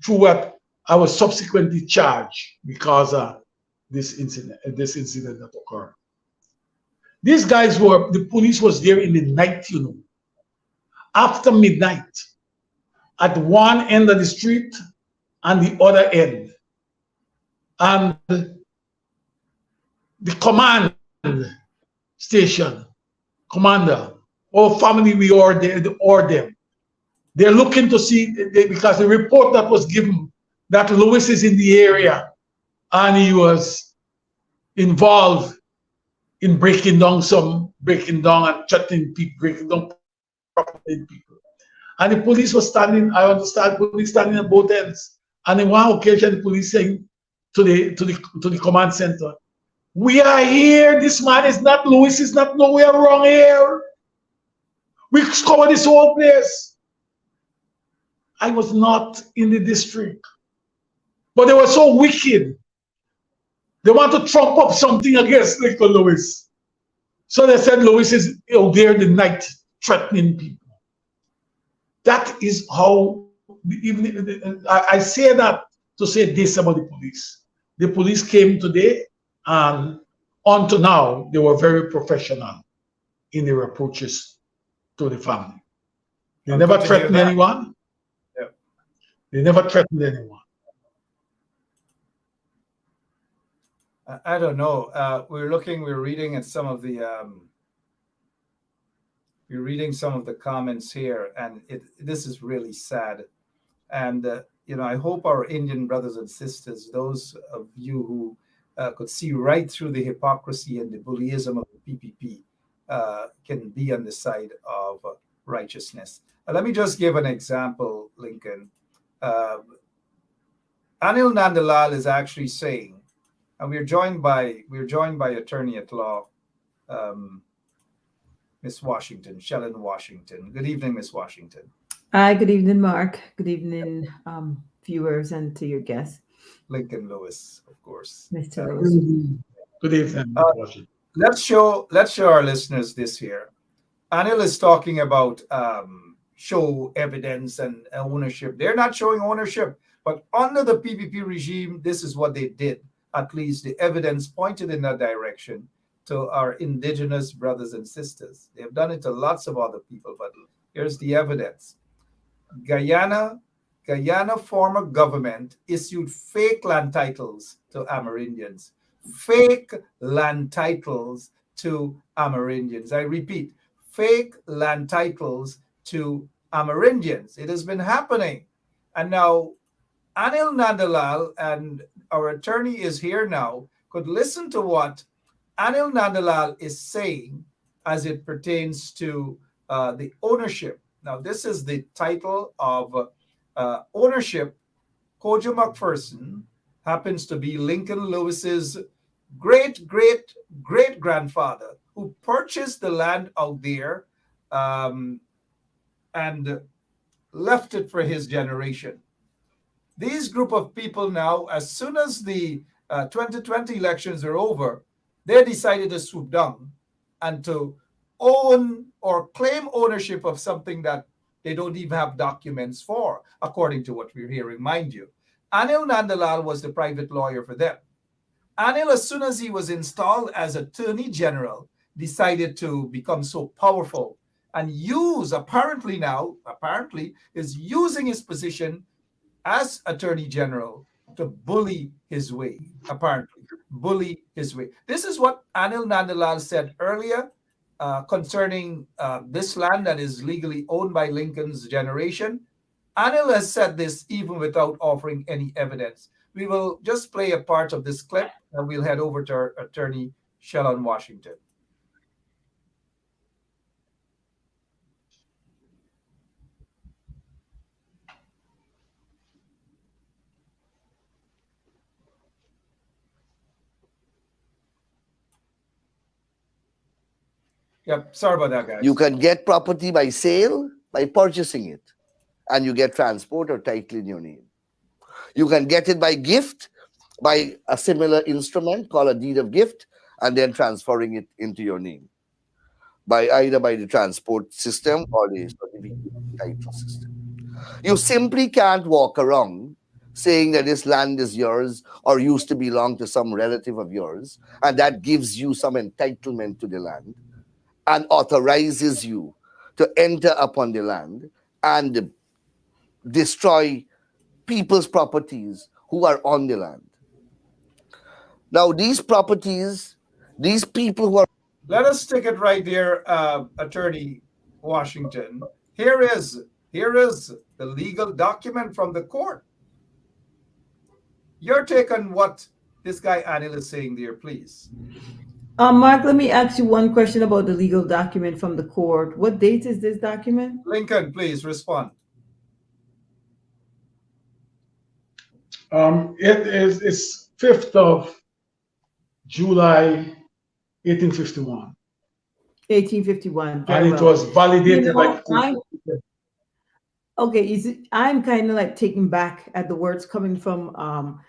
G: through what I was subsequently charged because of this incident that occurred. These guys the police was there in the night, you know, after midnight, at one end of the street and the other end. And the command station, commander, or family, we or them. They're looking to see, because the report that was given that Lewis is in the area and he was involved in breaking down and threatening people, breaking down property people. And the police was standing, I understand, police standing at both ends. And in one occasion, the police saying to the command center, "We are here. This man is not, Lewis is not nowhere wrong here. We cover this whole place." I was not in the district, but they were so wicked. They want to trump up something against Little Lewis. So they said Lewis is out there in the night threatening people. That is how, even I say that to say this about the police. The police came today, and until now, they were very professional in their approaches to the family. They never threatened anyone.
E: Yeah.
G: They never threatened anyone.
E: I don't know. We're reading at some of the we're reading some of the comments here, and this is really sad. And you know, I hope our Indian brothers and sisters, those of you who could see right through the hypocrisy and the bullyism of the PPP, can be on the side of righteousness. Let me just give an example, Lincoln. Anil Nandalal is actually saying, and we're joined by attorney at law, Miss Washington, Shellen Washington. Good evening, Miss Washington.
B: Hi, good evening, Mark. Good evening, viewers, and to your guests.
E: Lincoln Lewis, of course.
B: Mr. Lewis.
G: Good evening.
E: Let's show our listeners this here. Anil is talking about show evidence and ownership. They're not showing ownership, but under the PPP regime, this is what they did. At least the evidence pointed in that direction to our indigenous brothers and sisters. They've done it to lots of other people, but here's the evidence. Guyana former government issued fake land titles to Amerindians. Fake land titles to Amerindians. I repeat, fake land titles to Amerindians. It has been happening. And now Anil Nandalal, and our attorney is here now, could listen to what Anil Nandalal is saying as it pertains to the ownership. Now, this is the title of ownership, Kojo McPherson, happens to be Lincoln Lewis's great grandfather, who purchased the land out there and left it for his generation. These group of people now, as soon as the 2020 elections are over, they decided to swoop down and to own or claim ownership of something that they don't even have documents for, according to what we're hearing. Mind you, Anil Nandalal was the private lawyer for them. Anil, as soon as he was installed as Attorney General, decided to become so powerful and apparently is using his position as Attorney General to bully his way, apparently. Bully his way. This is what Anil Nandalal said earlier concerning this land that is legally owned by Lincoln's generation. Anil has said this even without offering any evidence. We will just play a part of this clip and we'll head over to our attorney, Shellon Washington. Yep, sorry about that, guys.
H: You can get property by sale, by purchasing it, and you get transport or title in your name. You can get it by gift, by a similar instrument called a deed of gift, and then transferring it into your name, either by the transport system or the certificate title system. You simply can't walk around saying that this land is yours or used to belong to some relative of yours, and that gives you some entitlement to the land and authorizes you to enter upon the land and destroy people's properties who are on the land. Now, these properties, these people who are...
E: Let us take it right there, Attorney Washington. Here is the legal document from the court. Your take on what this guy Anil is saying there, please.
B: Mark, let me ask you one question about the legal document from the court. What date is this document?
E: Lincoln, please respond.
G: It's 5th of July, 1851.
B: 1851.
G: And it was validated by the court.
B: I'm kind of like taken back at the words coming from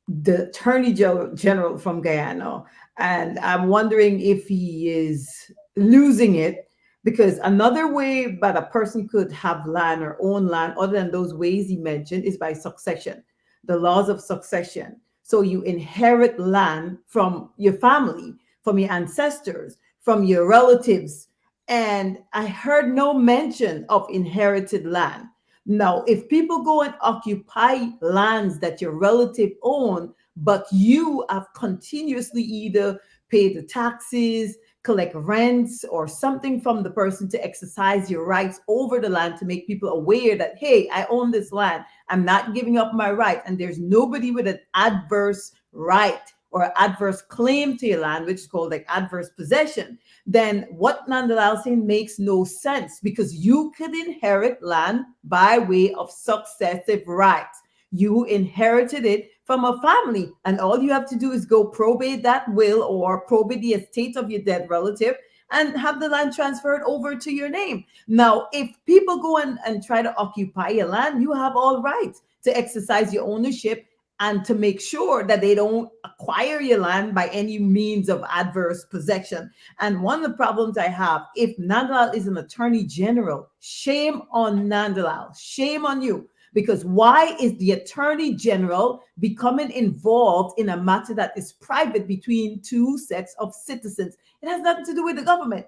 B: the Attorney General from Guyana. And I'm wondering if he is losing it, because another way that a person could have land or own land, other than those ways he mentioned, is by succession, the laws of succession. So you inherit land from your family, from your ancestors, from your relatives. And I heard no mention of inherited land. Now, if people go and occupy lands that your relative own, but you have continuously either paid the taxes, collect rents, or something from the person to exercise your rights over the land, to make people aware that, hey, I own this land, I'm not giving up my right, and there's nobody with an adverse right or adverse claim to your land, which is called like adverse possession, then what Nandalal saying makes no sense, because you could inherit land by way of successive rights. You inherited it from a family, and all you have to do is go probate that will or probate the estate of your dead relative and have the land transferred over to your name. Now, if people go and try to occupy your land, you have all rights to exercise your ownership and to make sure that they don't acquire your land by any means of adverse possession. And one of the problems I have, if Nandalal is an attorney general, shame on Nandalal, shame on you. Because why is the attorney general becoming involved in a matter that is private between two sets of citizens? It has nothing to do with the government.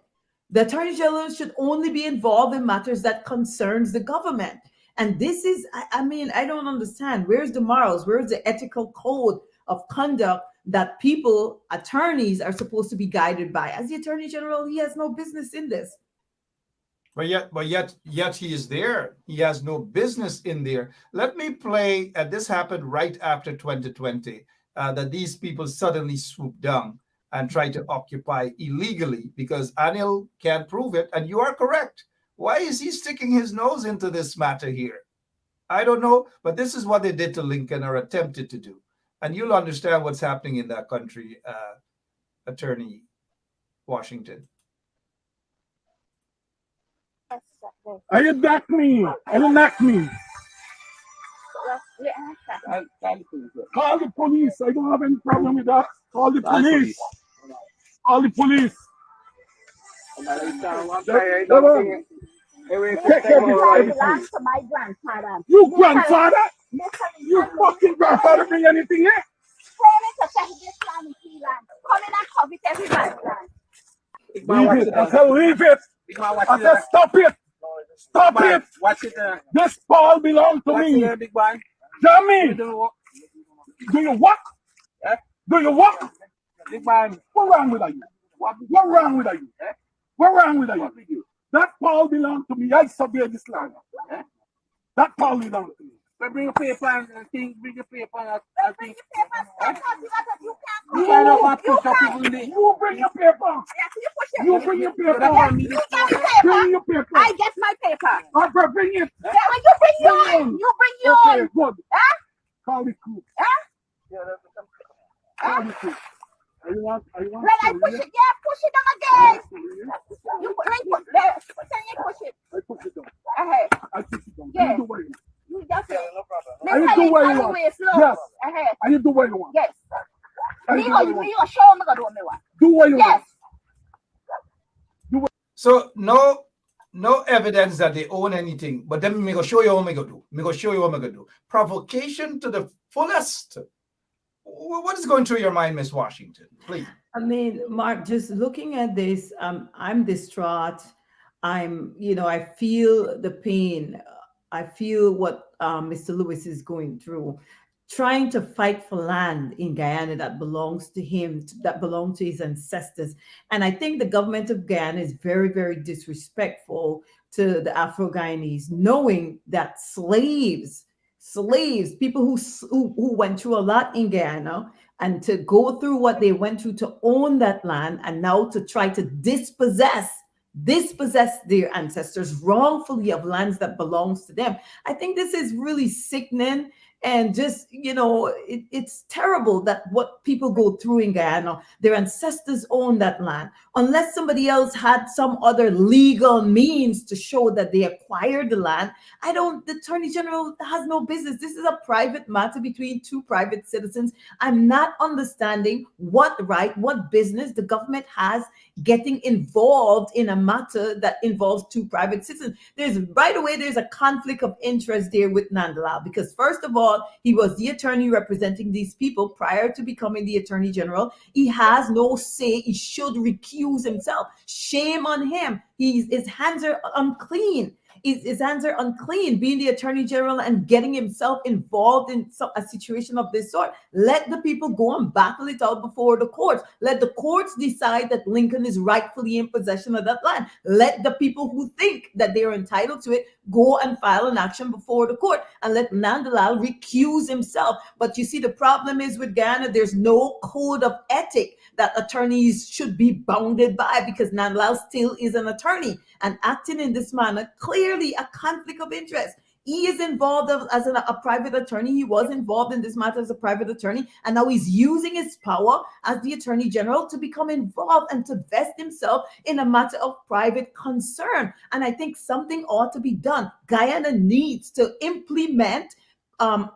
B: The attorney general should only be involved in matters that concerns the government. And this is, I mean, I don't understand. Where's the morals? Where's the ethical code of conduct that people, attorneys, are supposed to be guided by? As the attorney general, he has no business in this.
E: But yet he is there. He has no business in there. Let me play, and this happened right after 2020, that these people suddenly swooped down and tried to occupy illegally because Anil can't prove it. And you are correct. Why is he sticking his nose into this matter here? I don't know, but this is what they did to Lincoln, or attempted to do. And you'll understand what's happening in that country, Attorney Washington.
I: Are you knock me? Are you knock me? Call the police. I don't have any problem with that. Call the police. Call the police. Take everybody.
K: Belongs to my grandfather.
I: You grandfather? You fucking grandfather bring anything here?
K: Tell me to take this land in Finland. Come in and covet everybody's land.
I: Leave it. I said leave it. I said stop it. Stop it.
L: Watch it.
I: This ball belongs to me.
L: Big man.
I: Jamie. Do you walk? Do you walk?
L: Big man.
I: What wrong with you? What wrong with you? What wrong with you? That ball belongs to me. I survey this land. That ball belongs to me.
L: Bring your paper and things. Bring your paper and things.
I: You bring your paper. You bring your paper. Bring your paper.
K: I get my paper.
I: Okay, bring it.
K: Yeah, when you bring yours. You bring yours.
I: Okay, good. Call the crew. Call the crew.
K: When I push it, yeah, push it down again. You push it.
I: I push it down.
K: Ahead.
I: I push it down.
K: Yeah.
I: You do what you want.
K: You just say.
I: I do what you want. Yes.
K: Ahead.
I: I do what you want.
K: Yes.
I: Me
K: show me what you want.
I: Do what you want.
E: So no evidence that they own anything, but then me go show you what me go do. Me go show you what me go do. Provocation to the fullest. What is going through your mind, Miss Washington? Please.
B: I mean, Mark, just looking at this, I'm distraught. I feel the pain. I feel what Mr. Lewis is going through, trying to fight for land in Guyana that belongs to him, that belongs to his ancestors. And I think the government of Guyana is very, very disrespectful to the Afro-Guyanese, knowing that slaves, people who went through a lot in Guyana, and to go through what they went through to own that land, and now to try to dispossess their ancestors wrongfully of lands that belongs to them. I think this is really sickening. And just, it's terrible that what people go through in Guyana, their ancestors own that land. Unless somebody else had some other legal means to show that they acquired the land, the Attorney General has no business. This is a private matter between two private citizens. I'm not understanding what business the government has getting involved in a matter that involves two private citizens. There's a conflict of interest there with Nandalal, because first of all, he was the attorney representing these people prior to becoming the Attorney General. He has no say. He should recuse himself. Shame on him. His hands are unclean. His hands are unclean being the Attorney General and getting himself involved in a situation of this sort. Let the people go and battle it out before the courts. Let the courts decide that Lincoln is rightfully in possession of that land. Let the people who think that they are entitled to it go and file an action before the court, and let Nandalal recuse himself. But you see, the problem is with Guyana, there's no code of ethic that attorneys should be bounded by, because Nandalal still is an attorney and acting in this manner, clearly a conflict of interest. He is involved as a private attorney. He was involved in this matter as a private attorney, and now he's using his power as the Attorney General to become involved and to vest himself in a matter of private concern. And I think something ought to be done. Guyana needs to implement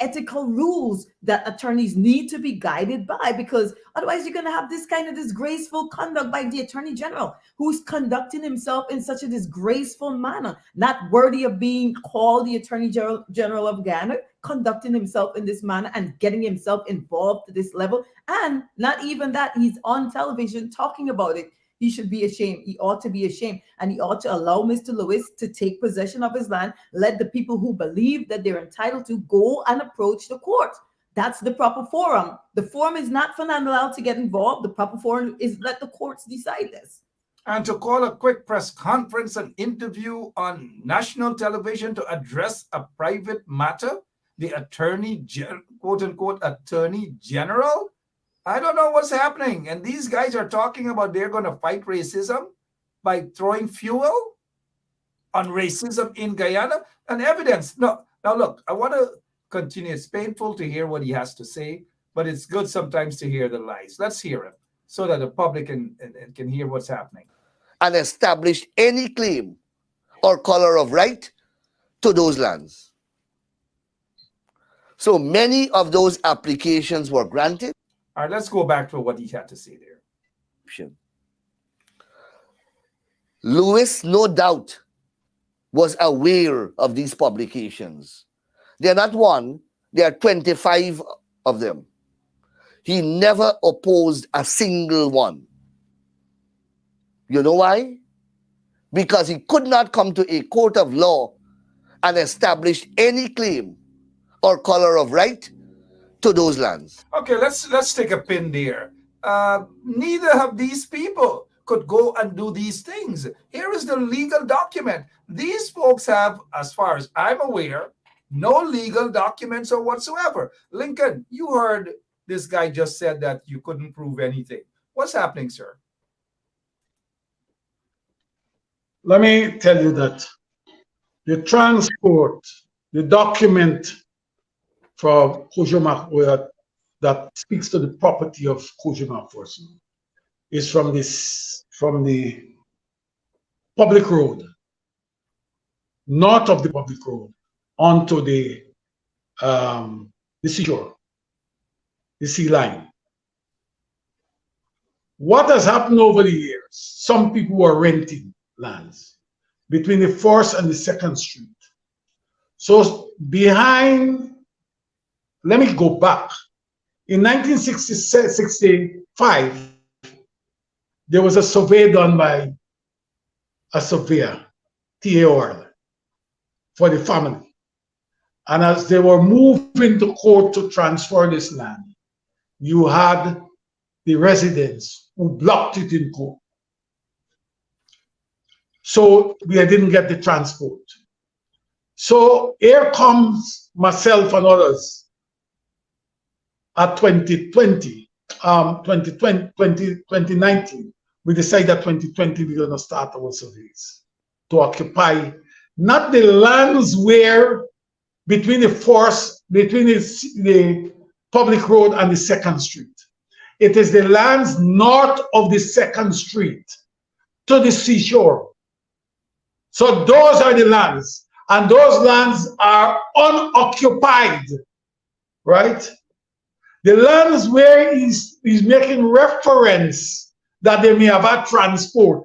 B: ethical rules that attorneys need to be guided by, because otherwise you're going to have this kind of disgraceful conduct by the Attorney General, who's conducting himself in such a disgraceful manner, not worthy of being called the Attorney General of Guyana, conducting himself in this manner and getting himself involved to this level. And not even that, he's on television talking about it. He should be ashamed. He ought to be ashamed. And he ought to allow Mr. Lewis to take possession of his land. Let the people who believe that they're entitled to go and approach the court. That's the proper forum. The forum is not for Nandalal to get involved. The proper forum is let the courts decide this.
E: And to call a quick press conference and interview on national television to address a private matter, the quote unquote Attorney General? I don't know what's happening. And these guys are talking about they're going to fight racism by throwing fuel on racism in Guyana and evidence. No, now look, I want to continue. It's painful to hear what he has to say, but it's good sometimes to hear the lies. Let's hear him so that the public can hear what's happening.
H: And established any claim or color of right to those lands. So many of those applications were granted.
E: All right, let's go back to what he had to say there.
H: Lewis, no doubt, was aware of these publications. They're not one, there are 25 of them. He never opposed a single one. You know why? Because he could not come to a court of law and establish any claim or color of right to those lands.
E: Okay, let's take a pin there. Neither of these people could go and do these things. Here is the legal document. These folks have, as far as I'm aware, no legal documents or whatsoever. Lincoln, you heard this guy just said that you couldn't prove anything. What's happening, sir?
G: Let me tell you that the transport, the document from Kojomak that speaks to the property of Kojomak person is from the public road, north of the public road, onto the seashore, the sea line. What has happened over the years? Some people were renting lands between the 1st and the 2nd Street. So behind, let me go back. In 1965, there was a survey done by a surveyor, T.A. Orle, for the family. And as they were moving to court to transfer this land, you had the residents who blocked it in court. So we didn't get the transport. So here comes myself and others at 2019. We decided that 2020 we're going to start our surveys to occupy not the lands where between the public road and the 2nd Street. It is the lands north of the 2nd Street to the seashore. So those are the lands, and those lands are unoccupied, right? The lands where he's making reference that they may have had transport.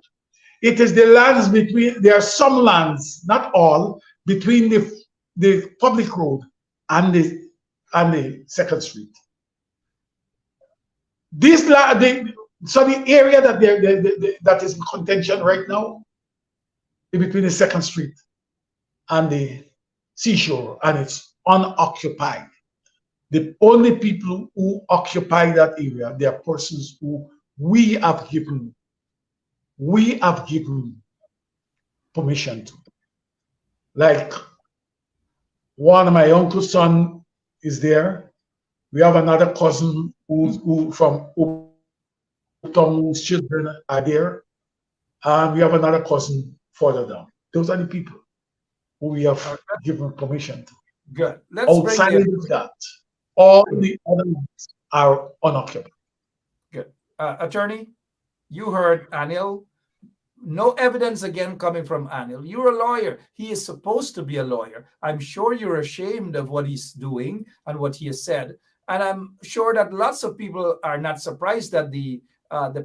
G: It is the lands between, there are some lands, not all, between the public road and the 2nd Street. This so the area that is in contention right now is between the 2nd Street and the seashore, and it's unoccupied. The only people who occupy that area, they are persons who we have given permission to. Like one of my uncle's son is there. We have another cousin who from Upton whose children are there. And we have another cousin further down. Those are the people who we have given permission to.
E: Good.
G: Outside of that, all the other ones are unoccupied.
E: Good. Attorney, you heard Anil. No evidence again coming from Anil. You're a lawyer. He is supposed to be a lawyer. I'm sure you're ashamed of what he's doing and what he has said. And I'm sure that lots of people are not surprised that the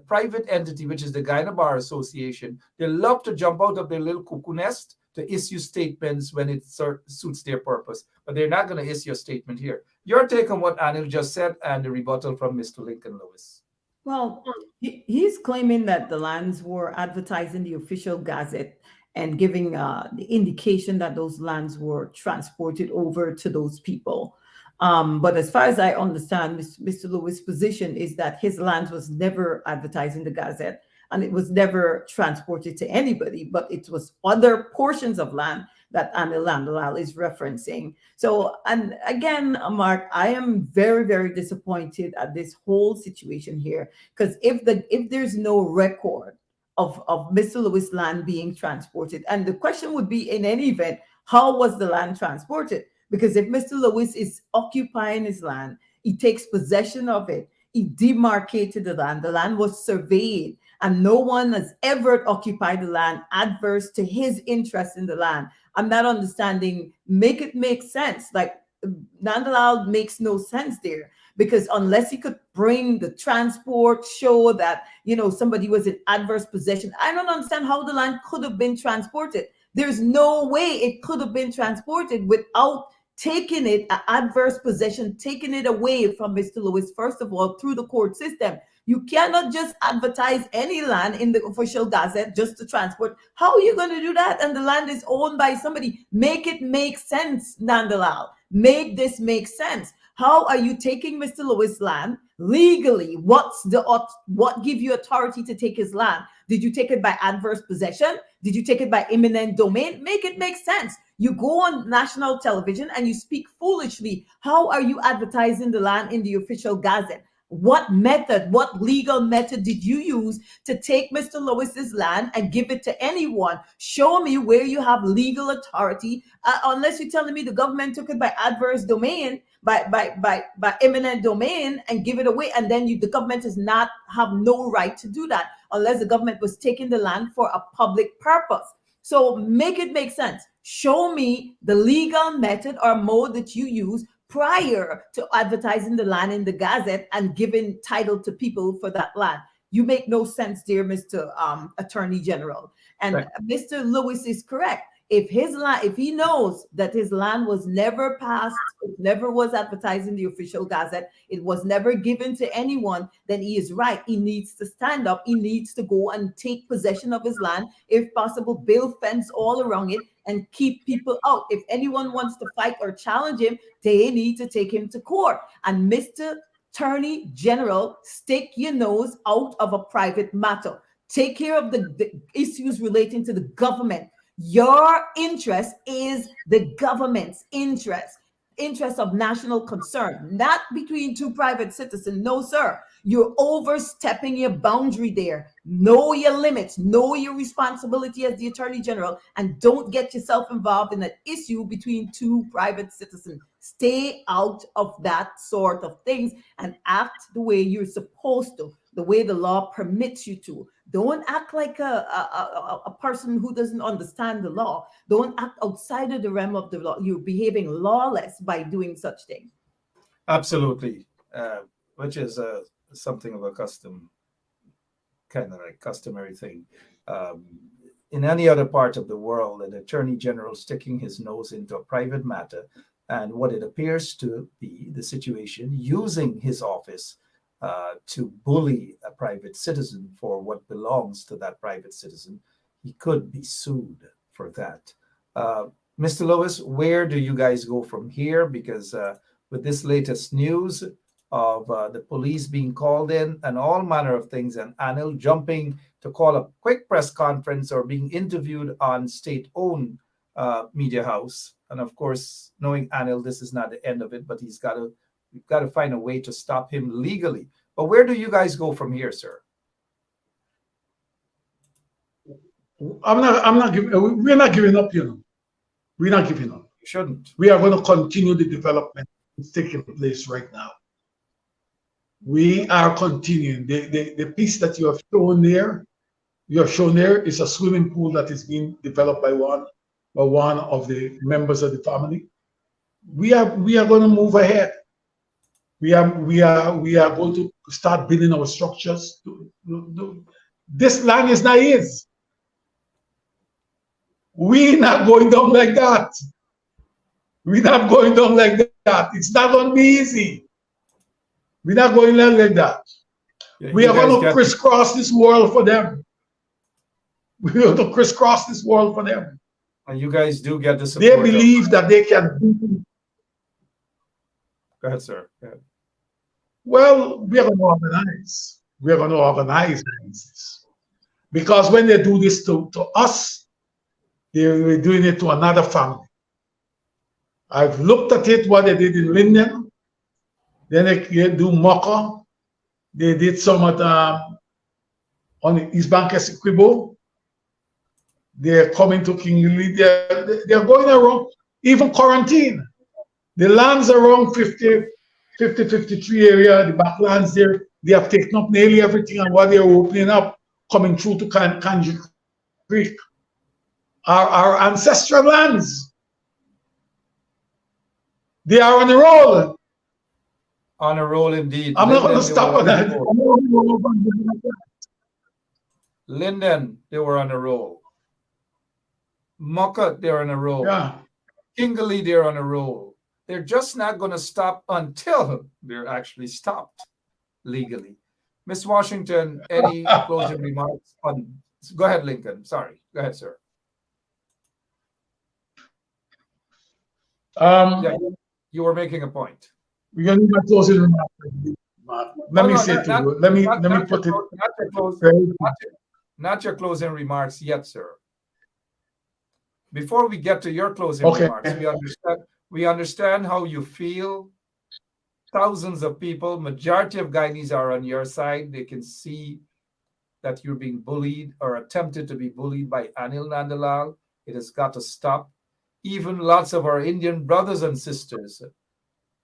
E: private entity, which is the Guyana Bar Association, they love to jump out of their little cuckoo nest to issue statements when it suits their purpose. But they're not going to issue a statement here. Your take on what Anil just said and the rebuttal from Mr. Lincoln Lewis.
B: Well, he's claiming that the lands were advertised in the official gazette and giving the indication that those lands were transported over to those people. But as far as I understand, Mr. Lewis' position is that his land was never advertised in the gazette and it was never transported to anybody, but it was other portions of land that Anil Landalal is referencing. So, and again, Mark, I am very, very disappointed at this whole situation here, because if there's no record of Mr. Lewis' land being transported, and the question would be, in any event, how was the land transported? Because if Mr. Lewis is occupying his land, He takes possession of it. He demarcated the land. The land was surveyed, and no one has ever occupied the land adverse to his interest in the land. I'm not understanding. Make it make sense. Like, Nandalal makes no sense there, because unless he could bring the transport, show that, somebody was in adverse possession, I don't understand how the land could have been transported. There's no way it could have been transported without taking it, adverse possession, taking it away from Mr. Lewis, first of all, through the court system. You cannot just advertise any land in the official gazette just to transport. How are you going to do that? And the land is owned by somebody. Make it make sense, Nandalal. Make this make sense. How are you taking Mr. Lewis' land legally? What give you authority to take his land? Did you take it by adverse possession? Did you take it by eminent domain? Make it make sense. You go on national television and you speak foolishly. How are you advertising the land in the official gazette? What method, what legal method did you use to take Mr. Lewis's land and give it to anyone? Show me where you have legal authority, unless you're telling me the government took it by adverse domain, by eminent domain, and give it away, and then the government does not have no right to do that unless the government was taking the land for a public purpose. So make it make sense. Show me the legal method or mode that you use prior to advertising the land in the gazette and giving title to people for that land. You make no sense, dear Mr. Attorney General. And right. Mr. Lewis is correct. If he knows that his land was never passed, it never was advertised in the official gazette, it was never given to anyone, then he is right. He needs to stand up. He needs to go and take possession of his land. If possible, build fence all around it and keep people out. If anyone wants to fight or challenge him, they need to take him to court. And Mr. Attorney General, stick your nose out of a private matter. Take care of the issues relating to the government. Your interest is the government's interest of national concern, not between two private citizens. No, sir. You're overstepping your boundary there. Know your limits, know your responsibility as the Attorney General, and don't get yourself involved in an issue between two private citizens. Stay out of that sort of things and act the way you're supposed to, the way the law permits you to. Don't act like a person who doesn't understand the law. Don't act outside of the realm of the law. You're behaving lawless by doing such things.
E: Absolutely, which is something of a customary thing. In any other part of the world, an attorney general sticking his nose into a private matter and what it appears to be the situation, using his office to bully a private citizen for what belongs to that private citizen, he could be sued for that. Mr. Lewis, where do you guys go from here? Because with this latest news of the police being called in and all manner of things, and Anil jumping to call a quick press conference or being interviewed on state-owned media house, and of course, knowing Anil, this is not the end of it, but we've got to find a way to stop him legally. But where do you guys go from here, sir?
G: We're not giving up, We're not giving up.
E: You shouldn't.
G: We are going to continue the development that's taking place right now. We are continuing. The piece that you have shown there is a swimming pool that is being developed by one of the members of the family. We are going to move ahead. We are going to start building our structures. This land is not his. We're not going down like that. We're not going down like that. It's not going to be easy. We're not going down like that.
E: Yeah,
G: we are going to crisscross this world for them. We're going to crisscross this world for them.
E: And you guys do get the support.
G: They believe that they can.
E: Go ahead, sir. Go ahead.
G: Well, we are going to organize. We are going to organize this. Because when they do this to us, they're doing it to another family. I've looked at it, what they did in Linden. Then they do Mocha. They did some at on the East Bank Essequibo. They're coming to King Louis. They're going around, even quarantine. The lands around 50 5053 area, the backlands there, they have taken up nearly everything, and what they're opening up, coming through to Kanji Creek, are our ancestral lands. They are on a roll.
E: On a roll indeed.
G: I'm not going to
E: Linden,
G: stop on that.
E: Linden, they were on a roll. Muckat, they're on a roll.
G: Yeah.
E: Kingley, they're on a roll. They're just not going to stop until they're actually stopped legally. Miss Washington, any closing remarks on? Go ahead, Lincoln. Sorry. Go ahead, sir. Yeah, you were making a point.
G: We're going to do my closing remarks. Let me say to you. Let me put it.
E: Not your closing remarks yet, sir. Before we get to your closing remarks, we understand how you feel. Thousands of people, majority of Guyanese are on your side. They can see that you're being bullied or attempted to be bullied by Anil Nandalal. It has got to stop. Even lots of our Indian brothers and sisters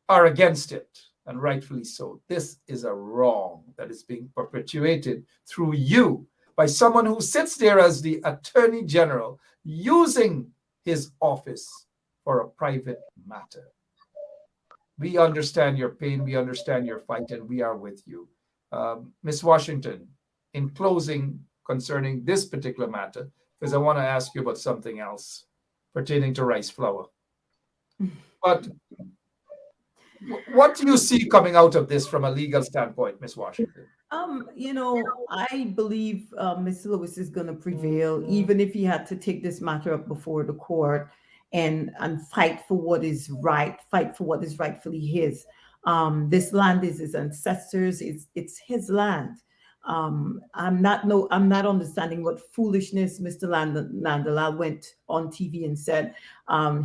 E: are against it, and rightfully so. This is a wrong that is being perpetuated through you by someone who sits there as the Attorney General using his office for a private matter. We understand your pain, we understand your fight, and we are with you. Ms. Washington, in closing concerning this particular matter, because I want to ask you about something else pertaining to rice flour. But what do you see coming out of this from a legal standpoint, Ms. Washington?
B: I believe Mr. Lewis is going to prevail, even if he had to take this matter up before the court and fight for what is right, fight for what is rightfully his. This land is his ancestors. It's his land. I'm not understanding what foolishness Mr. Nandalal went on TV and said.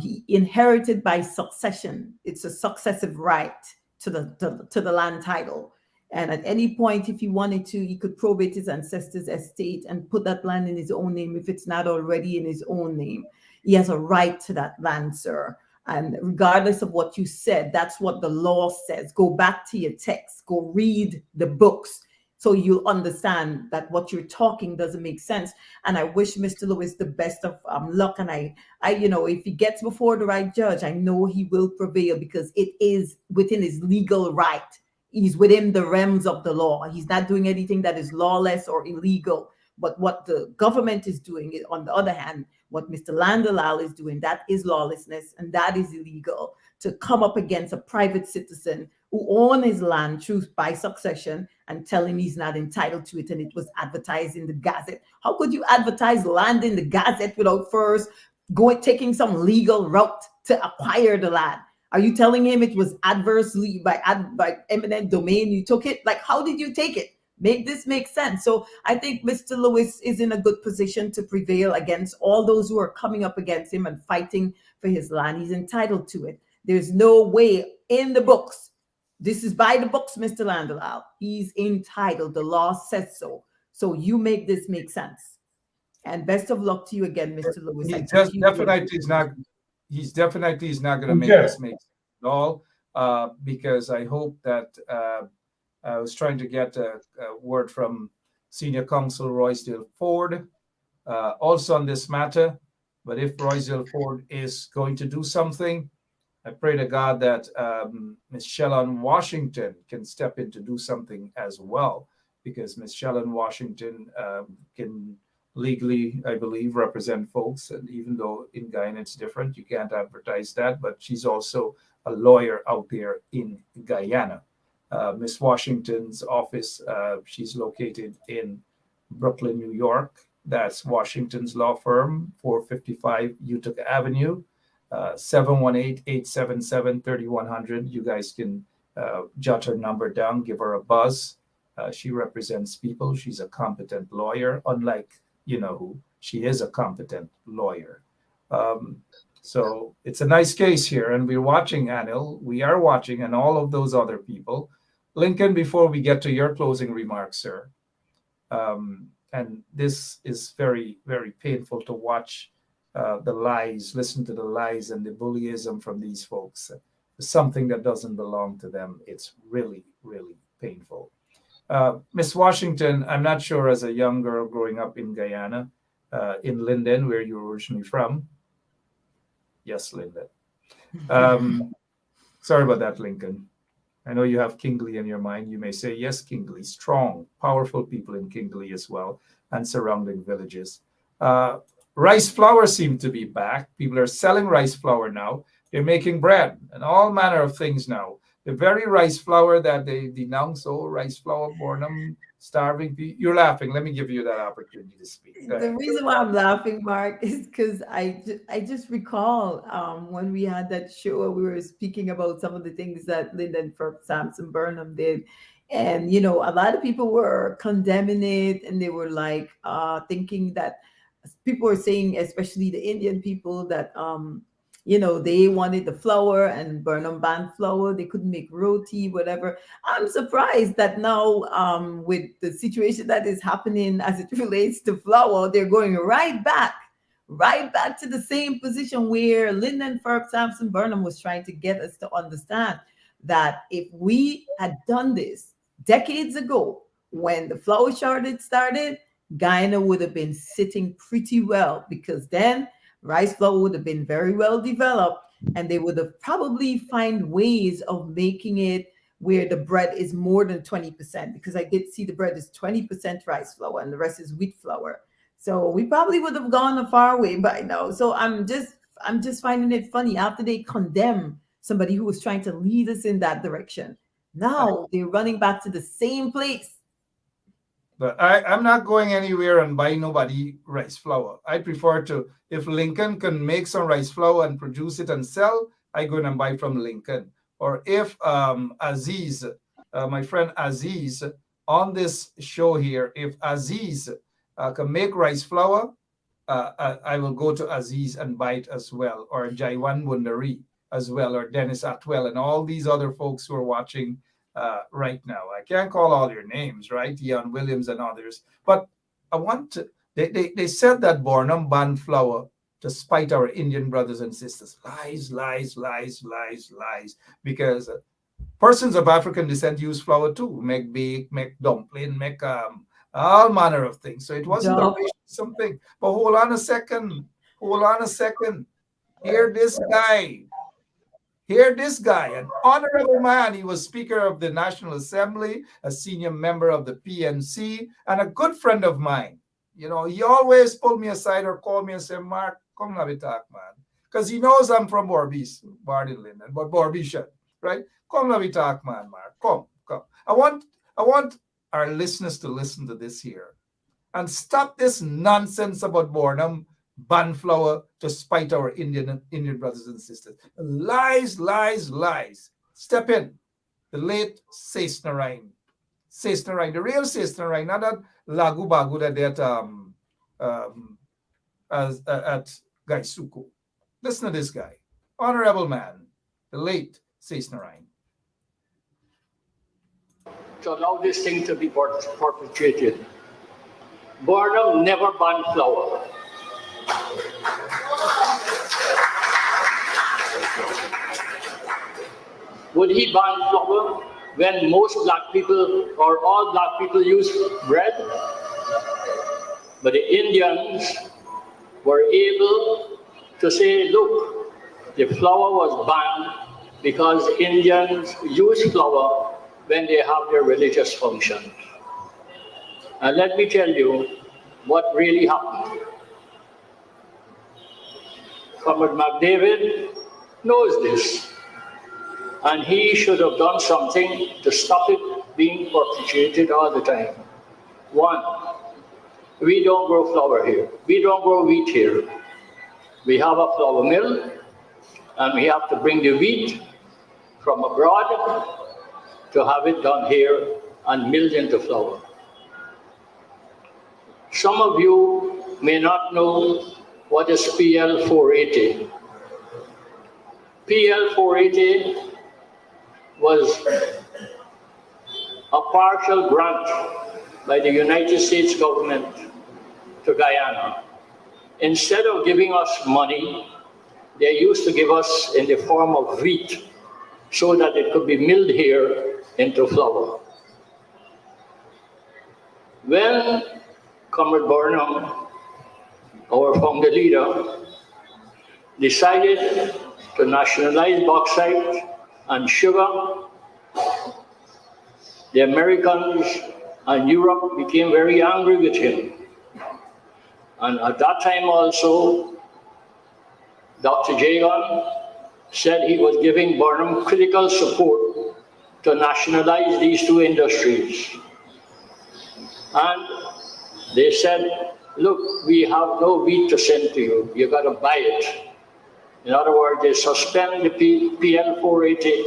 B: He inherited by succession. It's a successive right to the land title. And at any point, if he wanted to, he could probate his ancestors' estate and put that land in his own name if it's not already in his own name. He has a right to that land, sir. And regardless of what you said, that's what the law says. Go back to your text. Go read the books so you'll understand that what you're talking doesn't make sense. And I wish Mr. Lewis the best of luck. And I, if he gets before the right judge, I know he will prevail because it is within his legal right. He's within the realms of the law. He's not doing anything that is lawless or illegal. But what the government is doing, on the other hand, what Mr. Nandalal is doing, that is lawlessness and that is illegal. To come up against a private citizen who owns his land by succession and tell him he's not entitled to it and it was advertised in the Gazette. How could you advertise land in the Gazette without first taking some legal route to acquire the land? Are you telling him it was adversely by eminent domain you took it? Like, how did you take it? Make this make sense. So I think Mr. Lewis is in a good position to prevail against all those who are coming up against him and fighting for his land. He's entitled to it. There's no way in the books. This is by the books, Mr. Nandalal. He's entitled. The law says so. So you make this make sense. And best of luck to you again, Mr. Lewis.
E: He's definitely not going to make this make sense at all, because I hope that I was trying to get a word from Senior Counsel Roysdale Ford also on this matter. But if Roysdale Ford is going to do something, I pray to God that Ms. Shellon Washington can step in to do something as well, because Ms. Shellon Washington can legally, I believe, represent folks. And even though in Guyana it's different, you can't advertise that, but she's also a lawyer out there in Guyana. Ms. Washington's office, she's located in Brooklyn, New York. That's Washington's law firm, 455 Utica Avenue, 718-877-3100. You guys can jot her number down, give her a buzz. She represents people. She's a competent lawyer, unlike who. She is a competent lawyer. So it's a nice case here, and we're watching, Anil. We are watching, and all of those other people. Lincoln, before we get to your closing remarks, sir, and this is very, very painful to watch the lies, listen to the lies and the bullyism from these folks. something that doesn't belong to them. It's really, really painful. Miss Washington, I'm not sure, as a young girl growing up in Guyana, in Linden, where you're originally from. Yes, Linden. Sorry about that, Lincoln. I know you have Kingley in your mind. You may say, yes, Kingley, strong, powerful people in Kingley as well, and surrounding villages. Rice flour seemed to be back. People are selling rice flour now. They're making bread and all manner of things now. The very rice flour that they denounce, oh, rice flour, Bornum, starving people. You're laughing. Let me give you that opportunity to speak.
B: The reason why I'm laughing, Mark, is because I just recall when we had that show, we were speaking about some of the things that Lyndon Ferb Sampson Burnham did. And, you know, a lot of people were condemning it, and they were like thinking that people were saying, especially the Indian people, that you know, they wanted the flour and Burnham banned flour. They couldn't make roti, whatever. I'm surprised that now, with the situation that is happening as it relates to flour, they're going right back to the same position where Lyndon Ferb Sampson Burnham was trying to get us to understand that if we had done this decades ago, when the flour shortage started, Guyana would have been sitting pretty well, because then rice flour would have been very well developed, and they would have probably find ways of making it where the bread is more than 20%, because I did see the bread is 20% rice flour and the rest is wheat flour. So we probably would have gone a far way by now. So I'm just finding it funny, after they condemn somebody who was trying to lead us in that direction, now they're running back to the same place.
E: But I'm not going anywhere and buy nobody rice flour. I prefer to, if Lincoln can make some rice flour and produce it and sell, I go and buy from Lincoln. Or if Aziz, my friend Aziz, on this show here, if Aziz can make rice flour, I will go to Aziz and buy it as well. Or Jaiwan Bundari as well, or Dennis Atwell, and all these other folks who are watching right now. I can't call all your names, right? Ian Williams and others. But I want to, they said that Bornum banned flour to spite our Indian brothers and sisters. Lies, lies, lies, lies, lies. Because persons of African descent use flour too. Make bake, make dumpling, make all manner of things. So it wasn't a racial thing. But hold on a second. Hear this guy. An honorable man. He was Speaker of the National Assembly, a senior member of the PNC, and a good friend of mine. You know, he always pulled me aside or called me and said, Mark, come have a talk, man. Because he knows I'm from Borbis, born in Linden, but Borbishan, right? Come have a talk, man, Mark. Come. I want our listeners to listen to this here and stop this nonsense about Bornum ban flour to spite our Indian brothers and sisters. Lies, lies, lies. Step in. The late Sace Narain, the real Sace Narain, not that Lagu Bagu that at Gaisuku. Listen to this guy. Honorable man, the late Sace Narain.
M: To allow this thing to be perpetuated. Bornum never banned flour. Would he ban flour when most black people or all black people use bread? But the Indians were able to say, look, the flour was banned because Indians use flour when they have their religious functions. And let me tell you what really happened. Comrade McDavid knows this, and he should have done something to stop it being perpetuated all the time. One, we don't grow flour here. We don't grow wheat here. We have a flour mill, and we have to bring the wheat from abroad to have it done here and milled into flour. Some of you may not know what is PL 480. PL 480 was a partial grant by the United States government to Guyana. Instead of giving us money, they used to give us in the form of wheat. so that it could be milled here into flour. When Comrade Burnham, our founder leader, decided to nationalize bauxite and sugar, the Americans and Europe became very angry with him. And at that time also, Dr. Jagan said he was giving Burnham critical support to nationalize these two industries. And they said, look, we have no wheat to send to you. You got to buy it. In other words, they suspend the PL 480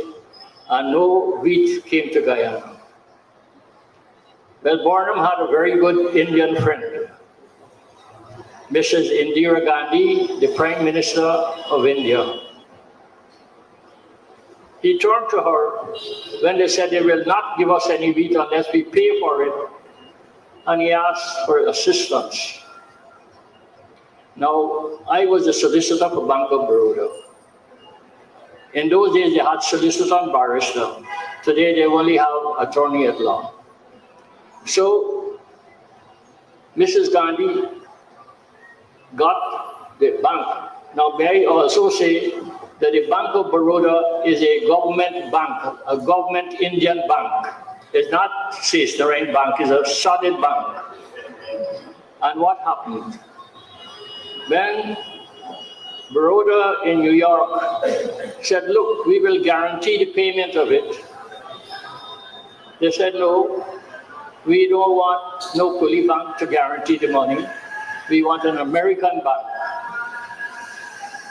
M: and no wheat came to Guyana. Well, Burnham had a very good Indian friend, Mrs. Indira Gandhi, the Prime Minister of India. He turned to her when they said they will not give us any wheat unless we pay for it, and he asked for assistance. Now, I was the solicitor for Bank of Baroda. In those days, they had solicitor and barrister. Today, they only have attorney at law. So, Mrs. Gandhi got the bank. Now, may I also say that the Bank of Baroda is a government bank, a government Indian bank. It's not Sisterine Bank, it's a solid bank. And what happened? When Baroda in New York said, look, we will guarantee the payment of it, they said, no, we don't want no Kuli bank to guarantee the money. We want an American bank.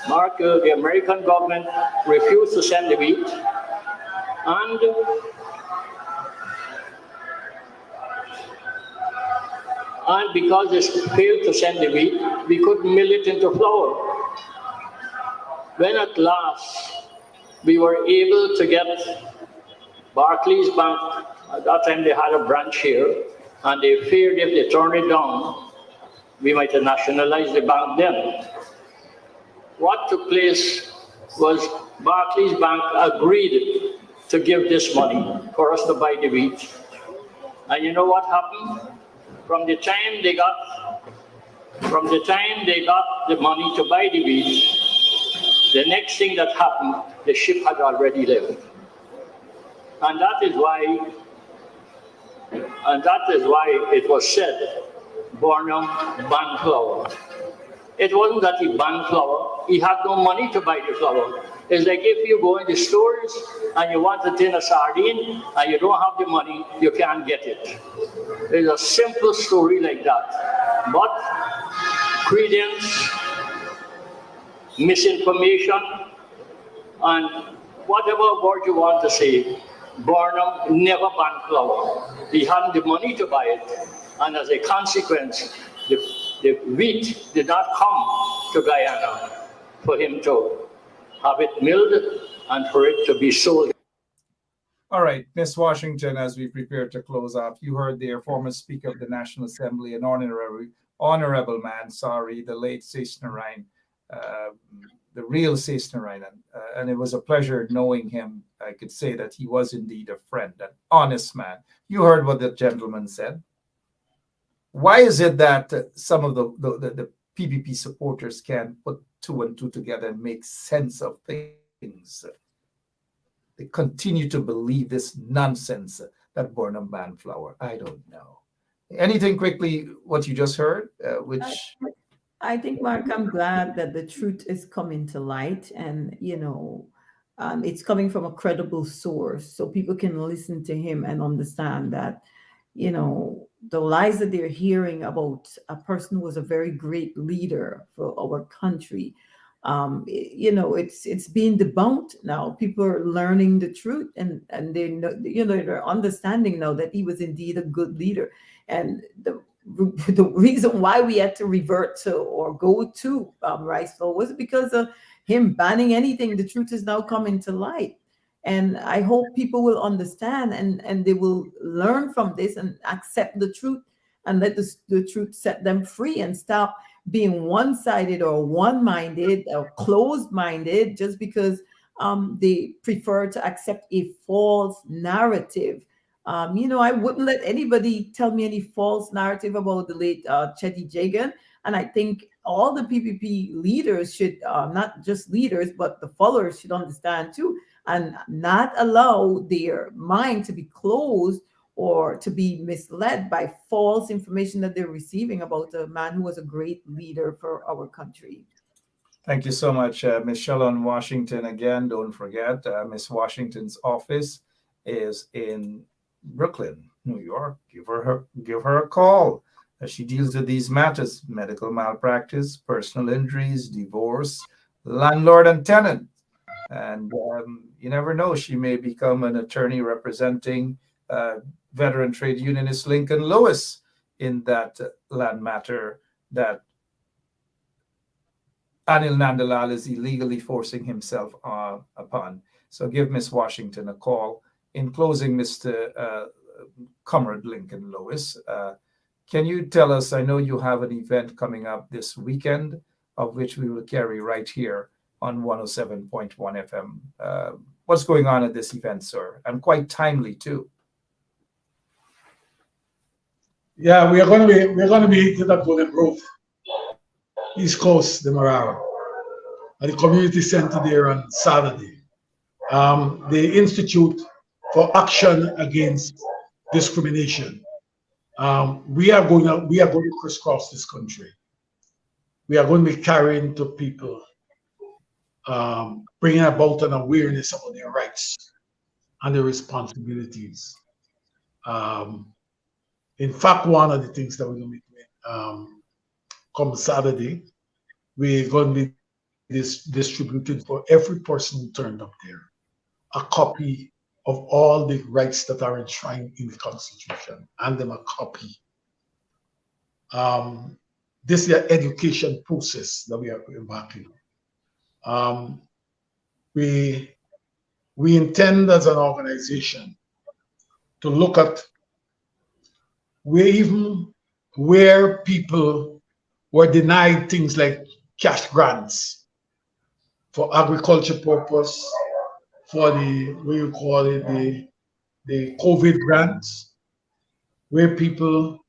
M: Mark, the American government refused to send the wheat, and because they failed to send the wheat, we couldn't mill it into flour. When at last we were able to get Barclays Bank, at that time they had a branch here, and they feared if they turned it down, we might have nationalized the bank then. What took place was Barclays Bank agreed to give this money for us to buy the wheat. And you know what happened? From the time they got the money to buy the wheat, the next thing that happened, the ship had already left. And that is why it was said, Burnham banned flour. It wasn't that he banned flour, he had no money to buy the flour. It's like if you go in the stores and you want a tin of sardine and you don't have the money, you can't get it. It's a simple story like that. But credence, misinformation, and whatever word you want to say, Burnham never banned flour. He hadn't the money to buy it. And as a consequence, the wheat did not come to Guyana for him to have it milled and for it to be sold.
E: All right, Ms. Washington, as we prepare to close off, you heard their former Speaker of the National Assembly, an honorable man, the late Cisnerine, the real Cisnerine. And it was a pleasure knowing him. I could say that he was indeed a friend, an honest man. You heard what the gentleman said. Why is it that some of the PPP supporters can put two and two together and make sense of things? They continue to believe this nonsense that Burnham banned flour. I don't know. Anything quickly, what you just heard,
B: I think, Mark, I'm glad that the truth is coming to light, and it's coming from a credible source, so people can listen to him and understand that, the lies that they're hearing about a person who was a very great leader for our country, it's being debunked now. People are learning the truth, and they know, they're understanding now that he was indeed a good leader. And the reason why we had to revert to or go to rice flour was because of him banning anything. The truth is now coming to light. And I hope people will understand and they will learn from this and accept the truth and let the truth set them free and stop being one-sided or one-minded or closed-minded just because they prefer to accept a false narrative. I wouldn't let anybody tell me any false narrative about the late Chetty Jagan. And I think all the PPP leaders should, not just leaders, but the followers should understand too, and not allow their mind to be closed or to be misled by false information that they're receiving about a man who was a great leader for our country.
E: Thank you so much, Ms. Shallon Washington. Again, don't forget, Ms. Washington's office is in Brooklyn, New York. Give her a call. She deals with these matters: medical malpractice, personal injuries, divorce, landlord and tenant. And you never know, she may become an attorney representing veteran trade unionist Lincoln Lewis in that land matter that Anil Nandalal is illegally forcing himself upon. So give Ms. Washington a call. In closing, Mr. Comrade Lincoln Lewis, can you tell us, I know you have an event coming up this weekend, of which we will carry right here on 107.1 FM. What's going on at this event, sir? And quite timely too.
G: Yeah, we're going to be hitting at Golden Grove, East Coast, the Marara, at the community center there on Saturday. The Institute for Action Against Discrimination. We are going to crisscross this country. We are going to be carrying to people, bringing about an awareness about their rights and their responsibilities. In fact, one of the things that we're going to be doing come Saturday, we're going to be distributing for every person who turned up there a copy of all the rights that are enshrined in the Constitution, and them a copy. This is an education process that we are embarking on. We intend as an organization to look at where people were denied things like cash grants for agriculture purpose, for the, what you call it, the COVID grants, where people,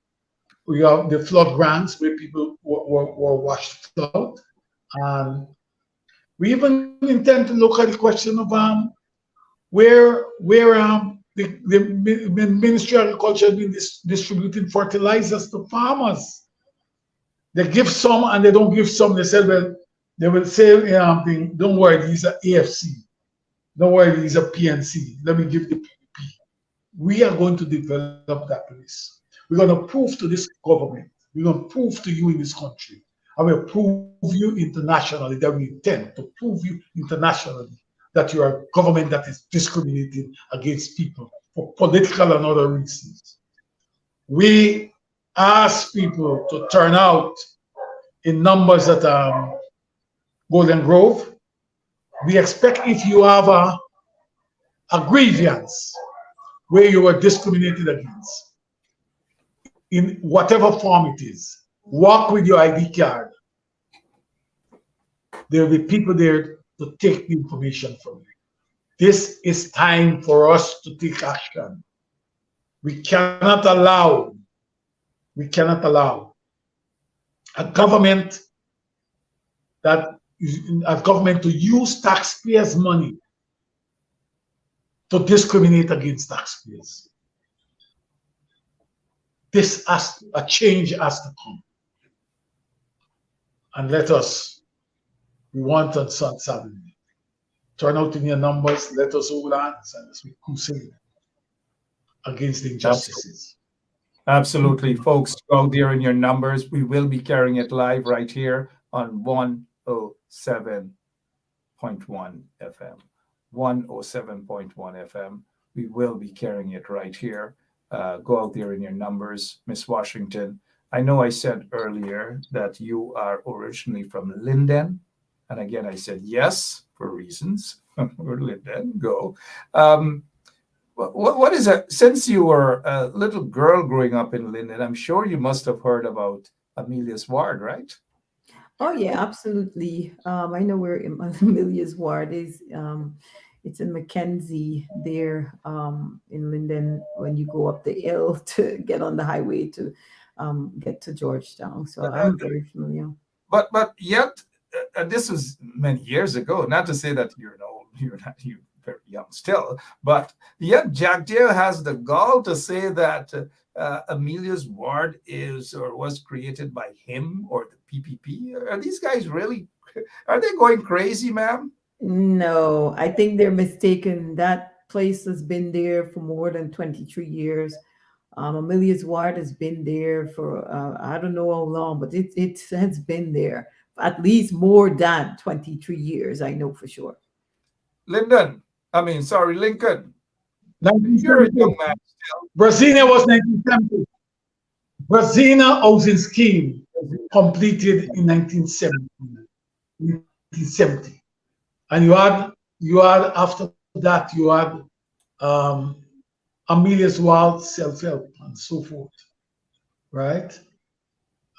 G: we have the flood grants, where people were washed out. And we even intend to look at the question of where the Ministry of Agriculture has been distributing fertilizers to farmers. They give some and they don't give some. They said, well, they will say, don't worry, these are AFC. Don't worry, these are PNC. Let me give the PPP. We are going to develop that place. We're going to prove to this government, we're going to prove to you in this country, I will prove you internationally, that we intend to prove you internationally that you are a government that is discriminating against people for political and other reasons. We ask people to turn out in numbers at Golden Grove. We expect, if you have a grievance where you were discriminated against, in whatever form it is, walk with your ID card. There will be people there to take the information from you. This is time for us to take action. We cannot allow a government to use taxpayers' money to discriminate against taxpayers. A change has to come. And we want on Saturday. Turn out in your numbers, let us hold hands and let's crusade against the injustices.
E: Absolutely, folks, go out there in your numbers. We will be carrying it live right here on 107.1 FM. 107.1 FM. We will be carrying it right here. Go out there in your numbers. Miss Washington, I know I said earlier that you are originally from Linden. And again, I said yes, for reasons. Linden, go. What is that? Since you were a little girl growing up in Linden, I'm sure you must have heard about Amelia's Ward, right?
B: Oh yeah, absolutely. I know where Amelia's ward is. It's in Mackenzie there, in Linden when you go up the hill to get on the highway to get to Georgetown. So I'm very familiar.
E: But yet, this was many years ago. Not to say that you're not you very young still, but yet Jack Deere has the gall to say that Amelia's ward is or was created by him or the PPP. Are these guys really? Are they going crazy, ma'am?
B: No, I think they're mistaken. That place has been there for more than 23 years. Amelia's Ward has been there for I don't know how long, but it has been there at least more than 23 years. I know for sure.
E: Lyndon, I mean, sorry, Lincoln. You're a young man still.
G: Brazina was 1970. Brazina housing scheme completed in 1970. 1970. And you had after that you had Amelia's Wild self-help and so forth. Right?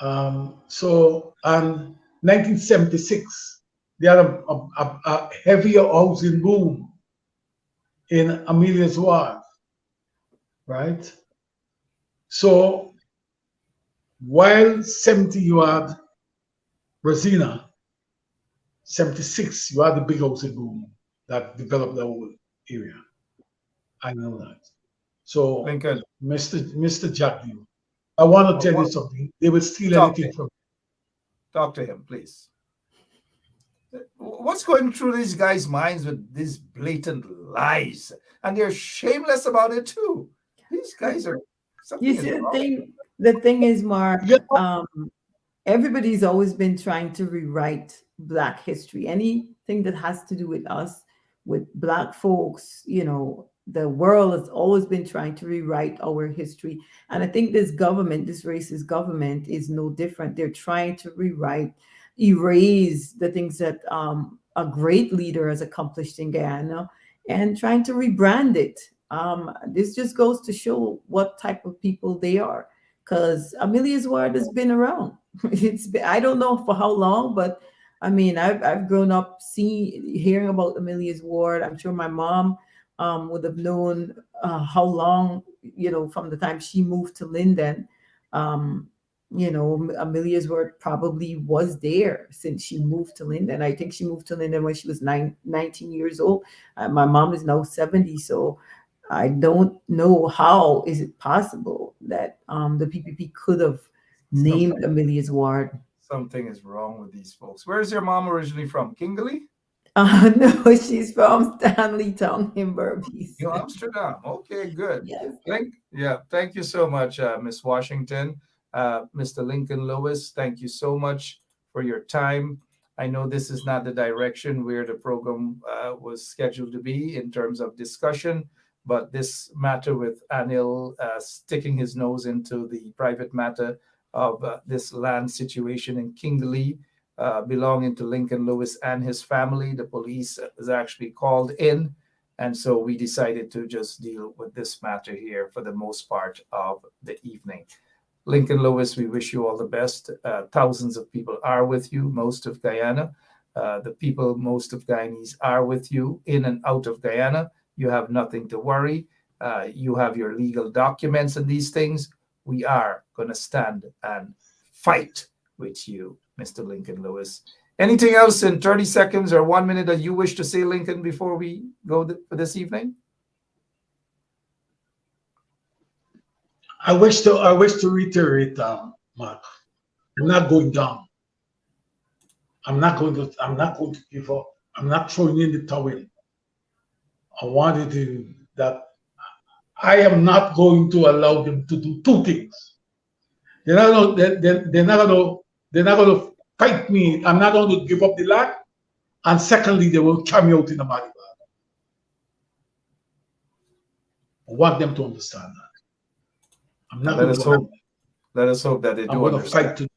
G: So and 1976, they had a heavier housing boom in Amelia's Ward, right? So while 70 you had Rosina, 76 you had the big housing boom that developed the whole area. I know that. So
E: Lincoln,
G: Mr. Jack Deere, I want to tell you something. They will steal anything from you.
E: Talk to him, please. What's going through these guys' minds with these blatant lies? And they're shameless about it too. These guys are
B: You see, the thing is, Mark, everybody's always been trying to rewrite Black history. Anything that has to do with us, with Black folks, the world has always been trying to rewrite our history. And I think this government, this racist government, is no different. They're trying to rewrite, erase the things that a great leader has accomplished in Guyana and trying to rebrand it. This just goes to show what type of people they are. Because Amelia's Ward has been around. I don't know for how long, but I mean, I've grown up hearing about Amelia's Ward. I'm sure my mom would have known how long, from the time she moved to Linden. Amelia's Ward probably was there since she moved to Linden. I think she moved to Linden when she was 19 years old. My mom is now 70, so I don't know how is it possible that the PPP could have named Amelia's Ward.
E: Something is wrong with these folks. Where's your mom originally from? Kingley?
B: No, she's from Stanley Town in Berbice.
E: New Amsterdam. Okay, good.
B: Yes.
E: Thank you so much, Miss Washington. Mr. Lincoln Lewis, thank you so much for your time. I know this is not the direction where the program was scheduled to be in terms of discussion, but this matter with Anil sticking his nose into the private matter of this land situation in Kingley belonging to Lincoln Lewis and his family. The police was actually called in, and so we decided to just deal with this matter here for the most part of the evening. Lincoln Lewis, we wish you all the best. Thousands of people are with you, most of Guyana. Most of Guyanese are with you in and out of Guyana. You have nothing to worry. You have your legal documents and these things. We are going to stand and fight with you, Mr. Lincoln Lewis. Anything else in 30 seconds or 1 minute that you wish to say, Lincoln, before we go for this evening?
G: I wish to reiterate, Mark. I'm not going down. I'm not going to give up. I'm not throwing in the towel. I wanted that I am not going to allow them to do two things. They're not going to fight me. I'm not going to give up the land. And secondly, they will carry me out in a body bag. I want them to understand that. I'm not going to.
E: Let us hope that they do understand.
G: Fight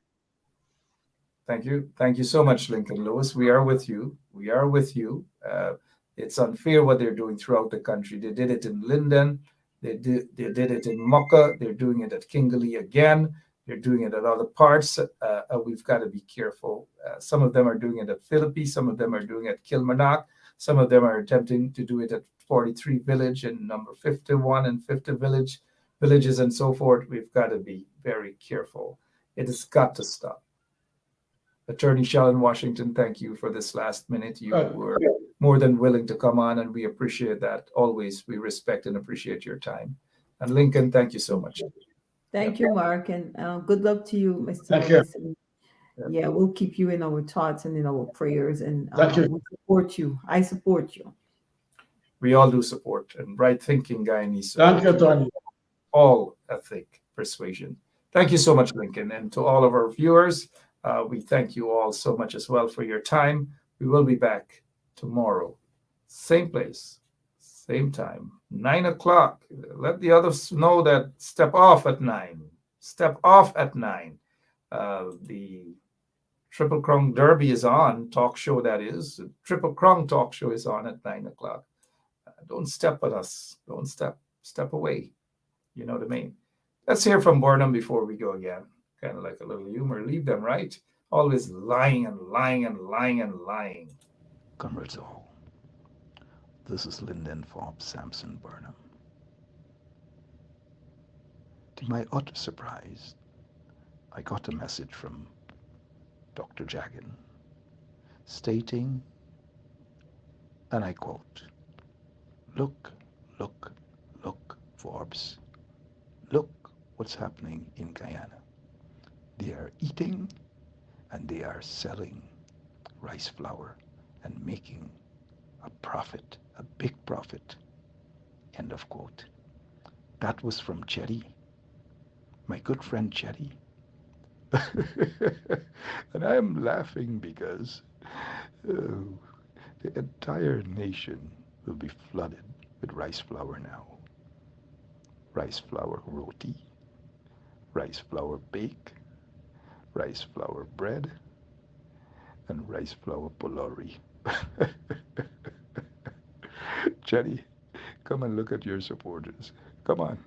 E: Thank you. Thank you so much, Lincoln Lewis. We are with you. We are with you. It's unfair what they're doing throughout the country. They did it in Linden. They did it in Mocha. They're doing it at Kingley again. They're doing it at other parts. We've got to be careful. Some of them are doing it at Philippi. Some of them are doing it at Kilmarnock. Some of them are attempting to do it at 43 Village and number 51 and 50 villages and so forth. We've got to be very careful. It has got to stop. Attorney Shellen Washington, thank you for this last minute. You were more than willing to come on, and we appreciate that. Always, we respect and appreciate your time. And Lincoln, thank you so much.
B: Thank you, Mark, and good luck to you, Mr.
G: Thank you.
B: Wilson. Yeah, we'll keep you in our thoughts and in our prayers, and
G: Thank you.
B: we support you. I support you.
E: We all do support, and right thinking Guyanese.
G: Thank you, Tony.
E: All ethnic persuasion. Thank you so much, Lincoln, and to all of our viewers. We thank you all so much as well for your time. We will be back tomorrow, same place, same time, 9 o'clock. Let the others know that step off at 9. Step off at 9. The Triple Crown Derby is on, talk show that is. The Triple Crown talk show is on at 9 o'clock. Don't step on us. Don't step away. You know what I mean? Let's hear from Burnham before we go again. Kind of like a little humor. Leave them, right? Always lying and lying and lying and lying.
F: Comrades all, this is Lyndon Forbes Sampson Burnham. To my utter surprise, I got a message from Dr. Jagan stating, and I quote, look, Forbes, look what's happening in Guyana. They are eating and they are selling rice flour and making a profit, a big profit, end of quote. That was from Chetty, my good friend Chetty. And I am laughing because the entire nation will be flooded with rice flour now. Rice flour roti, rice flour bake, rice flour bread, and rice flour polori. Chetty, come and look at your supporters. Come on.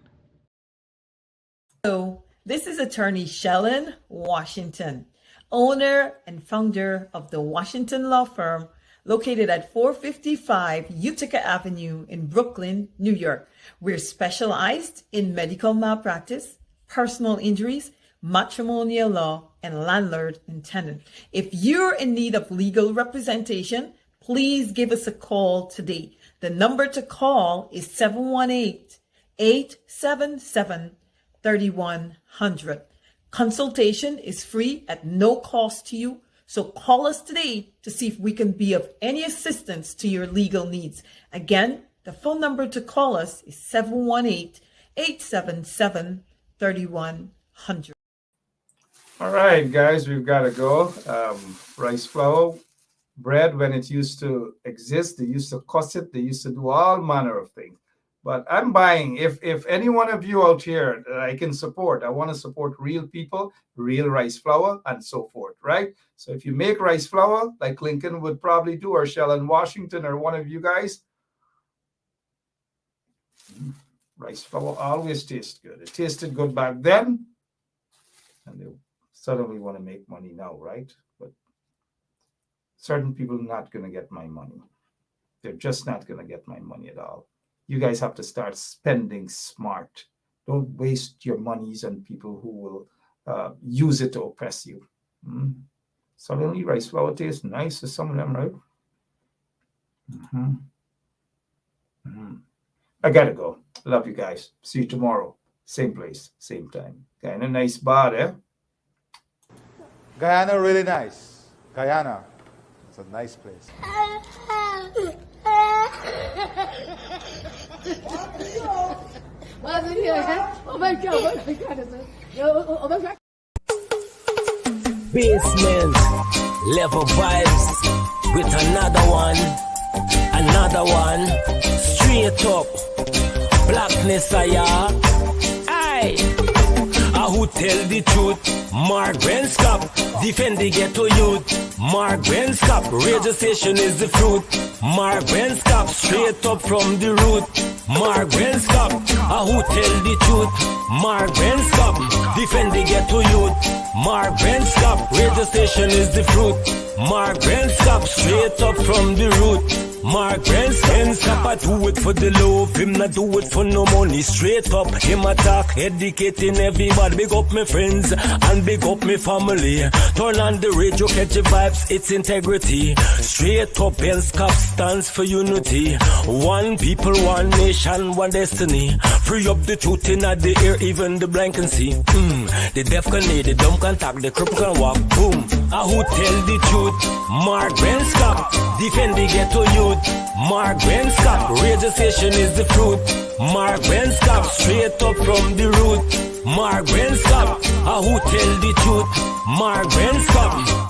B: So this is attorney Shellen Washington, owner and founder of the Washington Law Firm, located at 455 Utica Avenue in Brooklyn, New York. We're specialized in medical malpractice, personal injuries, matrimonial law, and landlord and tenant. If you're in need of legal representation, please give us a call today. The number to call is 718-877-3100. Consultation is free at no cost to you. So call us today to see if we can be of any assistance to your legal needs. Again, the phone number to call us is 718-877-3100.
E: All right, guys, we've got to go. Rice flour, bread, when it used to exist, they used to cuss it. They used to do all manner of things. But I'm buying, if any one of you out here that I can support, I want to support real people, real rice flour, and so forth, right? So if you make rice flour, like Lincoln would probably do, or Shellen Washington, or one of you guys, rice flour always tastes good. It tasted good back then, and they suddenly want to make money now, right? But certain people are not going to get my money. They're just not going to get my money at all. You guys have to start spending smart. Don't waste your monies on people who will use it to oppress you. Suddenly, rice flour tastes nice to some of them, right? I gotta go. Love you guys. See you tomorrow. Same place, same time. Kind of nice bar, eh?
C: Guyana, really nice. Guyana, it's a nice place.
D: Oh my God. Oh my God.
A: Basement level vibes with another one, straight up blackness. Aye, who tell the truth? Mark Benskop, defend the ghetto youth. Mark Benskop, radio station is the fruit. Mark Benskop, straight up from the root. Mark Ben Scott, who tell the truth? Mark Ben Scott, defend the ghetto youth. Mark Ben Scott, radio station is the fruit. Mark Ben Scott, straight up from the root. Mark Ben Scott, I do it for the love, him not do it for no money. Straight up, him attack, educating everybody. Big up my friends and big up my family. Turn on the radio, catch the vibes, it's integrity. Straight up, Ben Scott stands for unity. One people, one nation, one destiny. Free up the truth in the air, even the blind can see. The deaf can hear, the dumb can talk, the cripple can walk. Boom, who tell the truth? Mark Ben Scott, defend the ghetto youth. Mark Ben Scott, radio station is the fruit. Mark Ben Scott, straight up from the root. Mark Ben Scott, who tell the truth? Mark Ben Scott.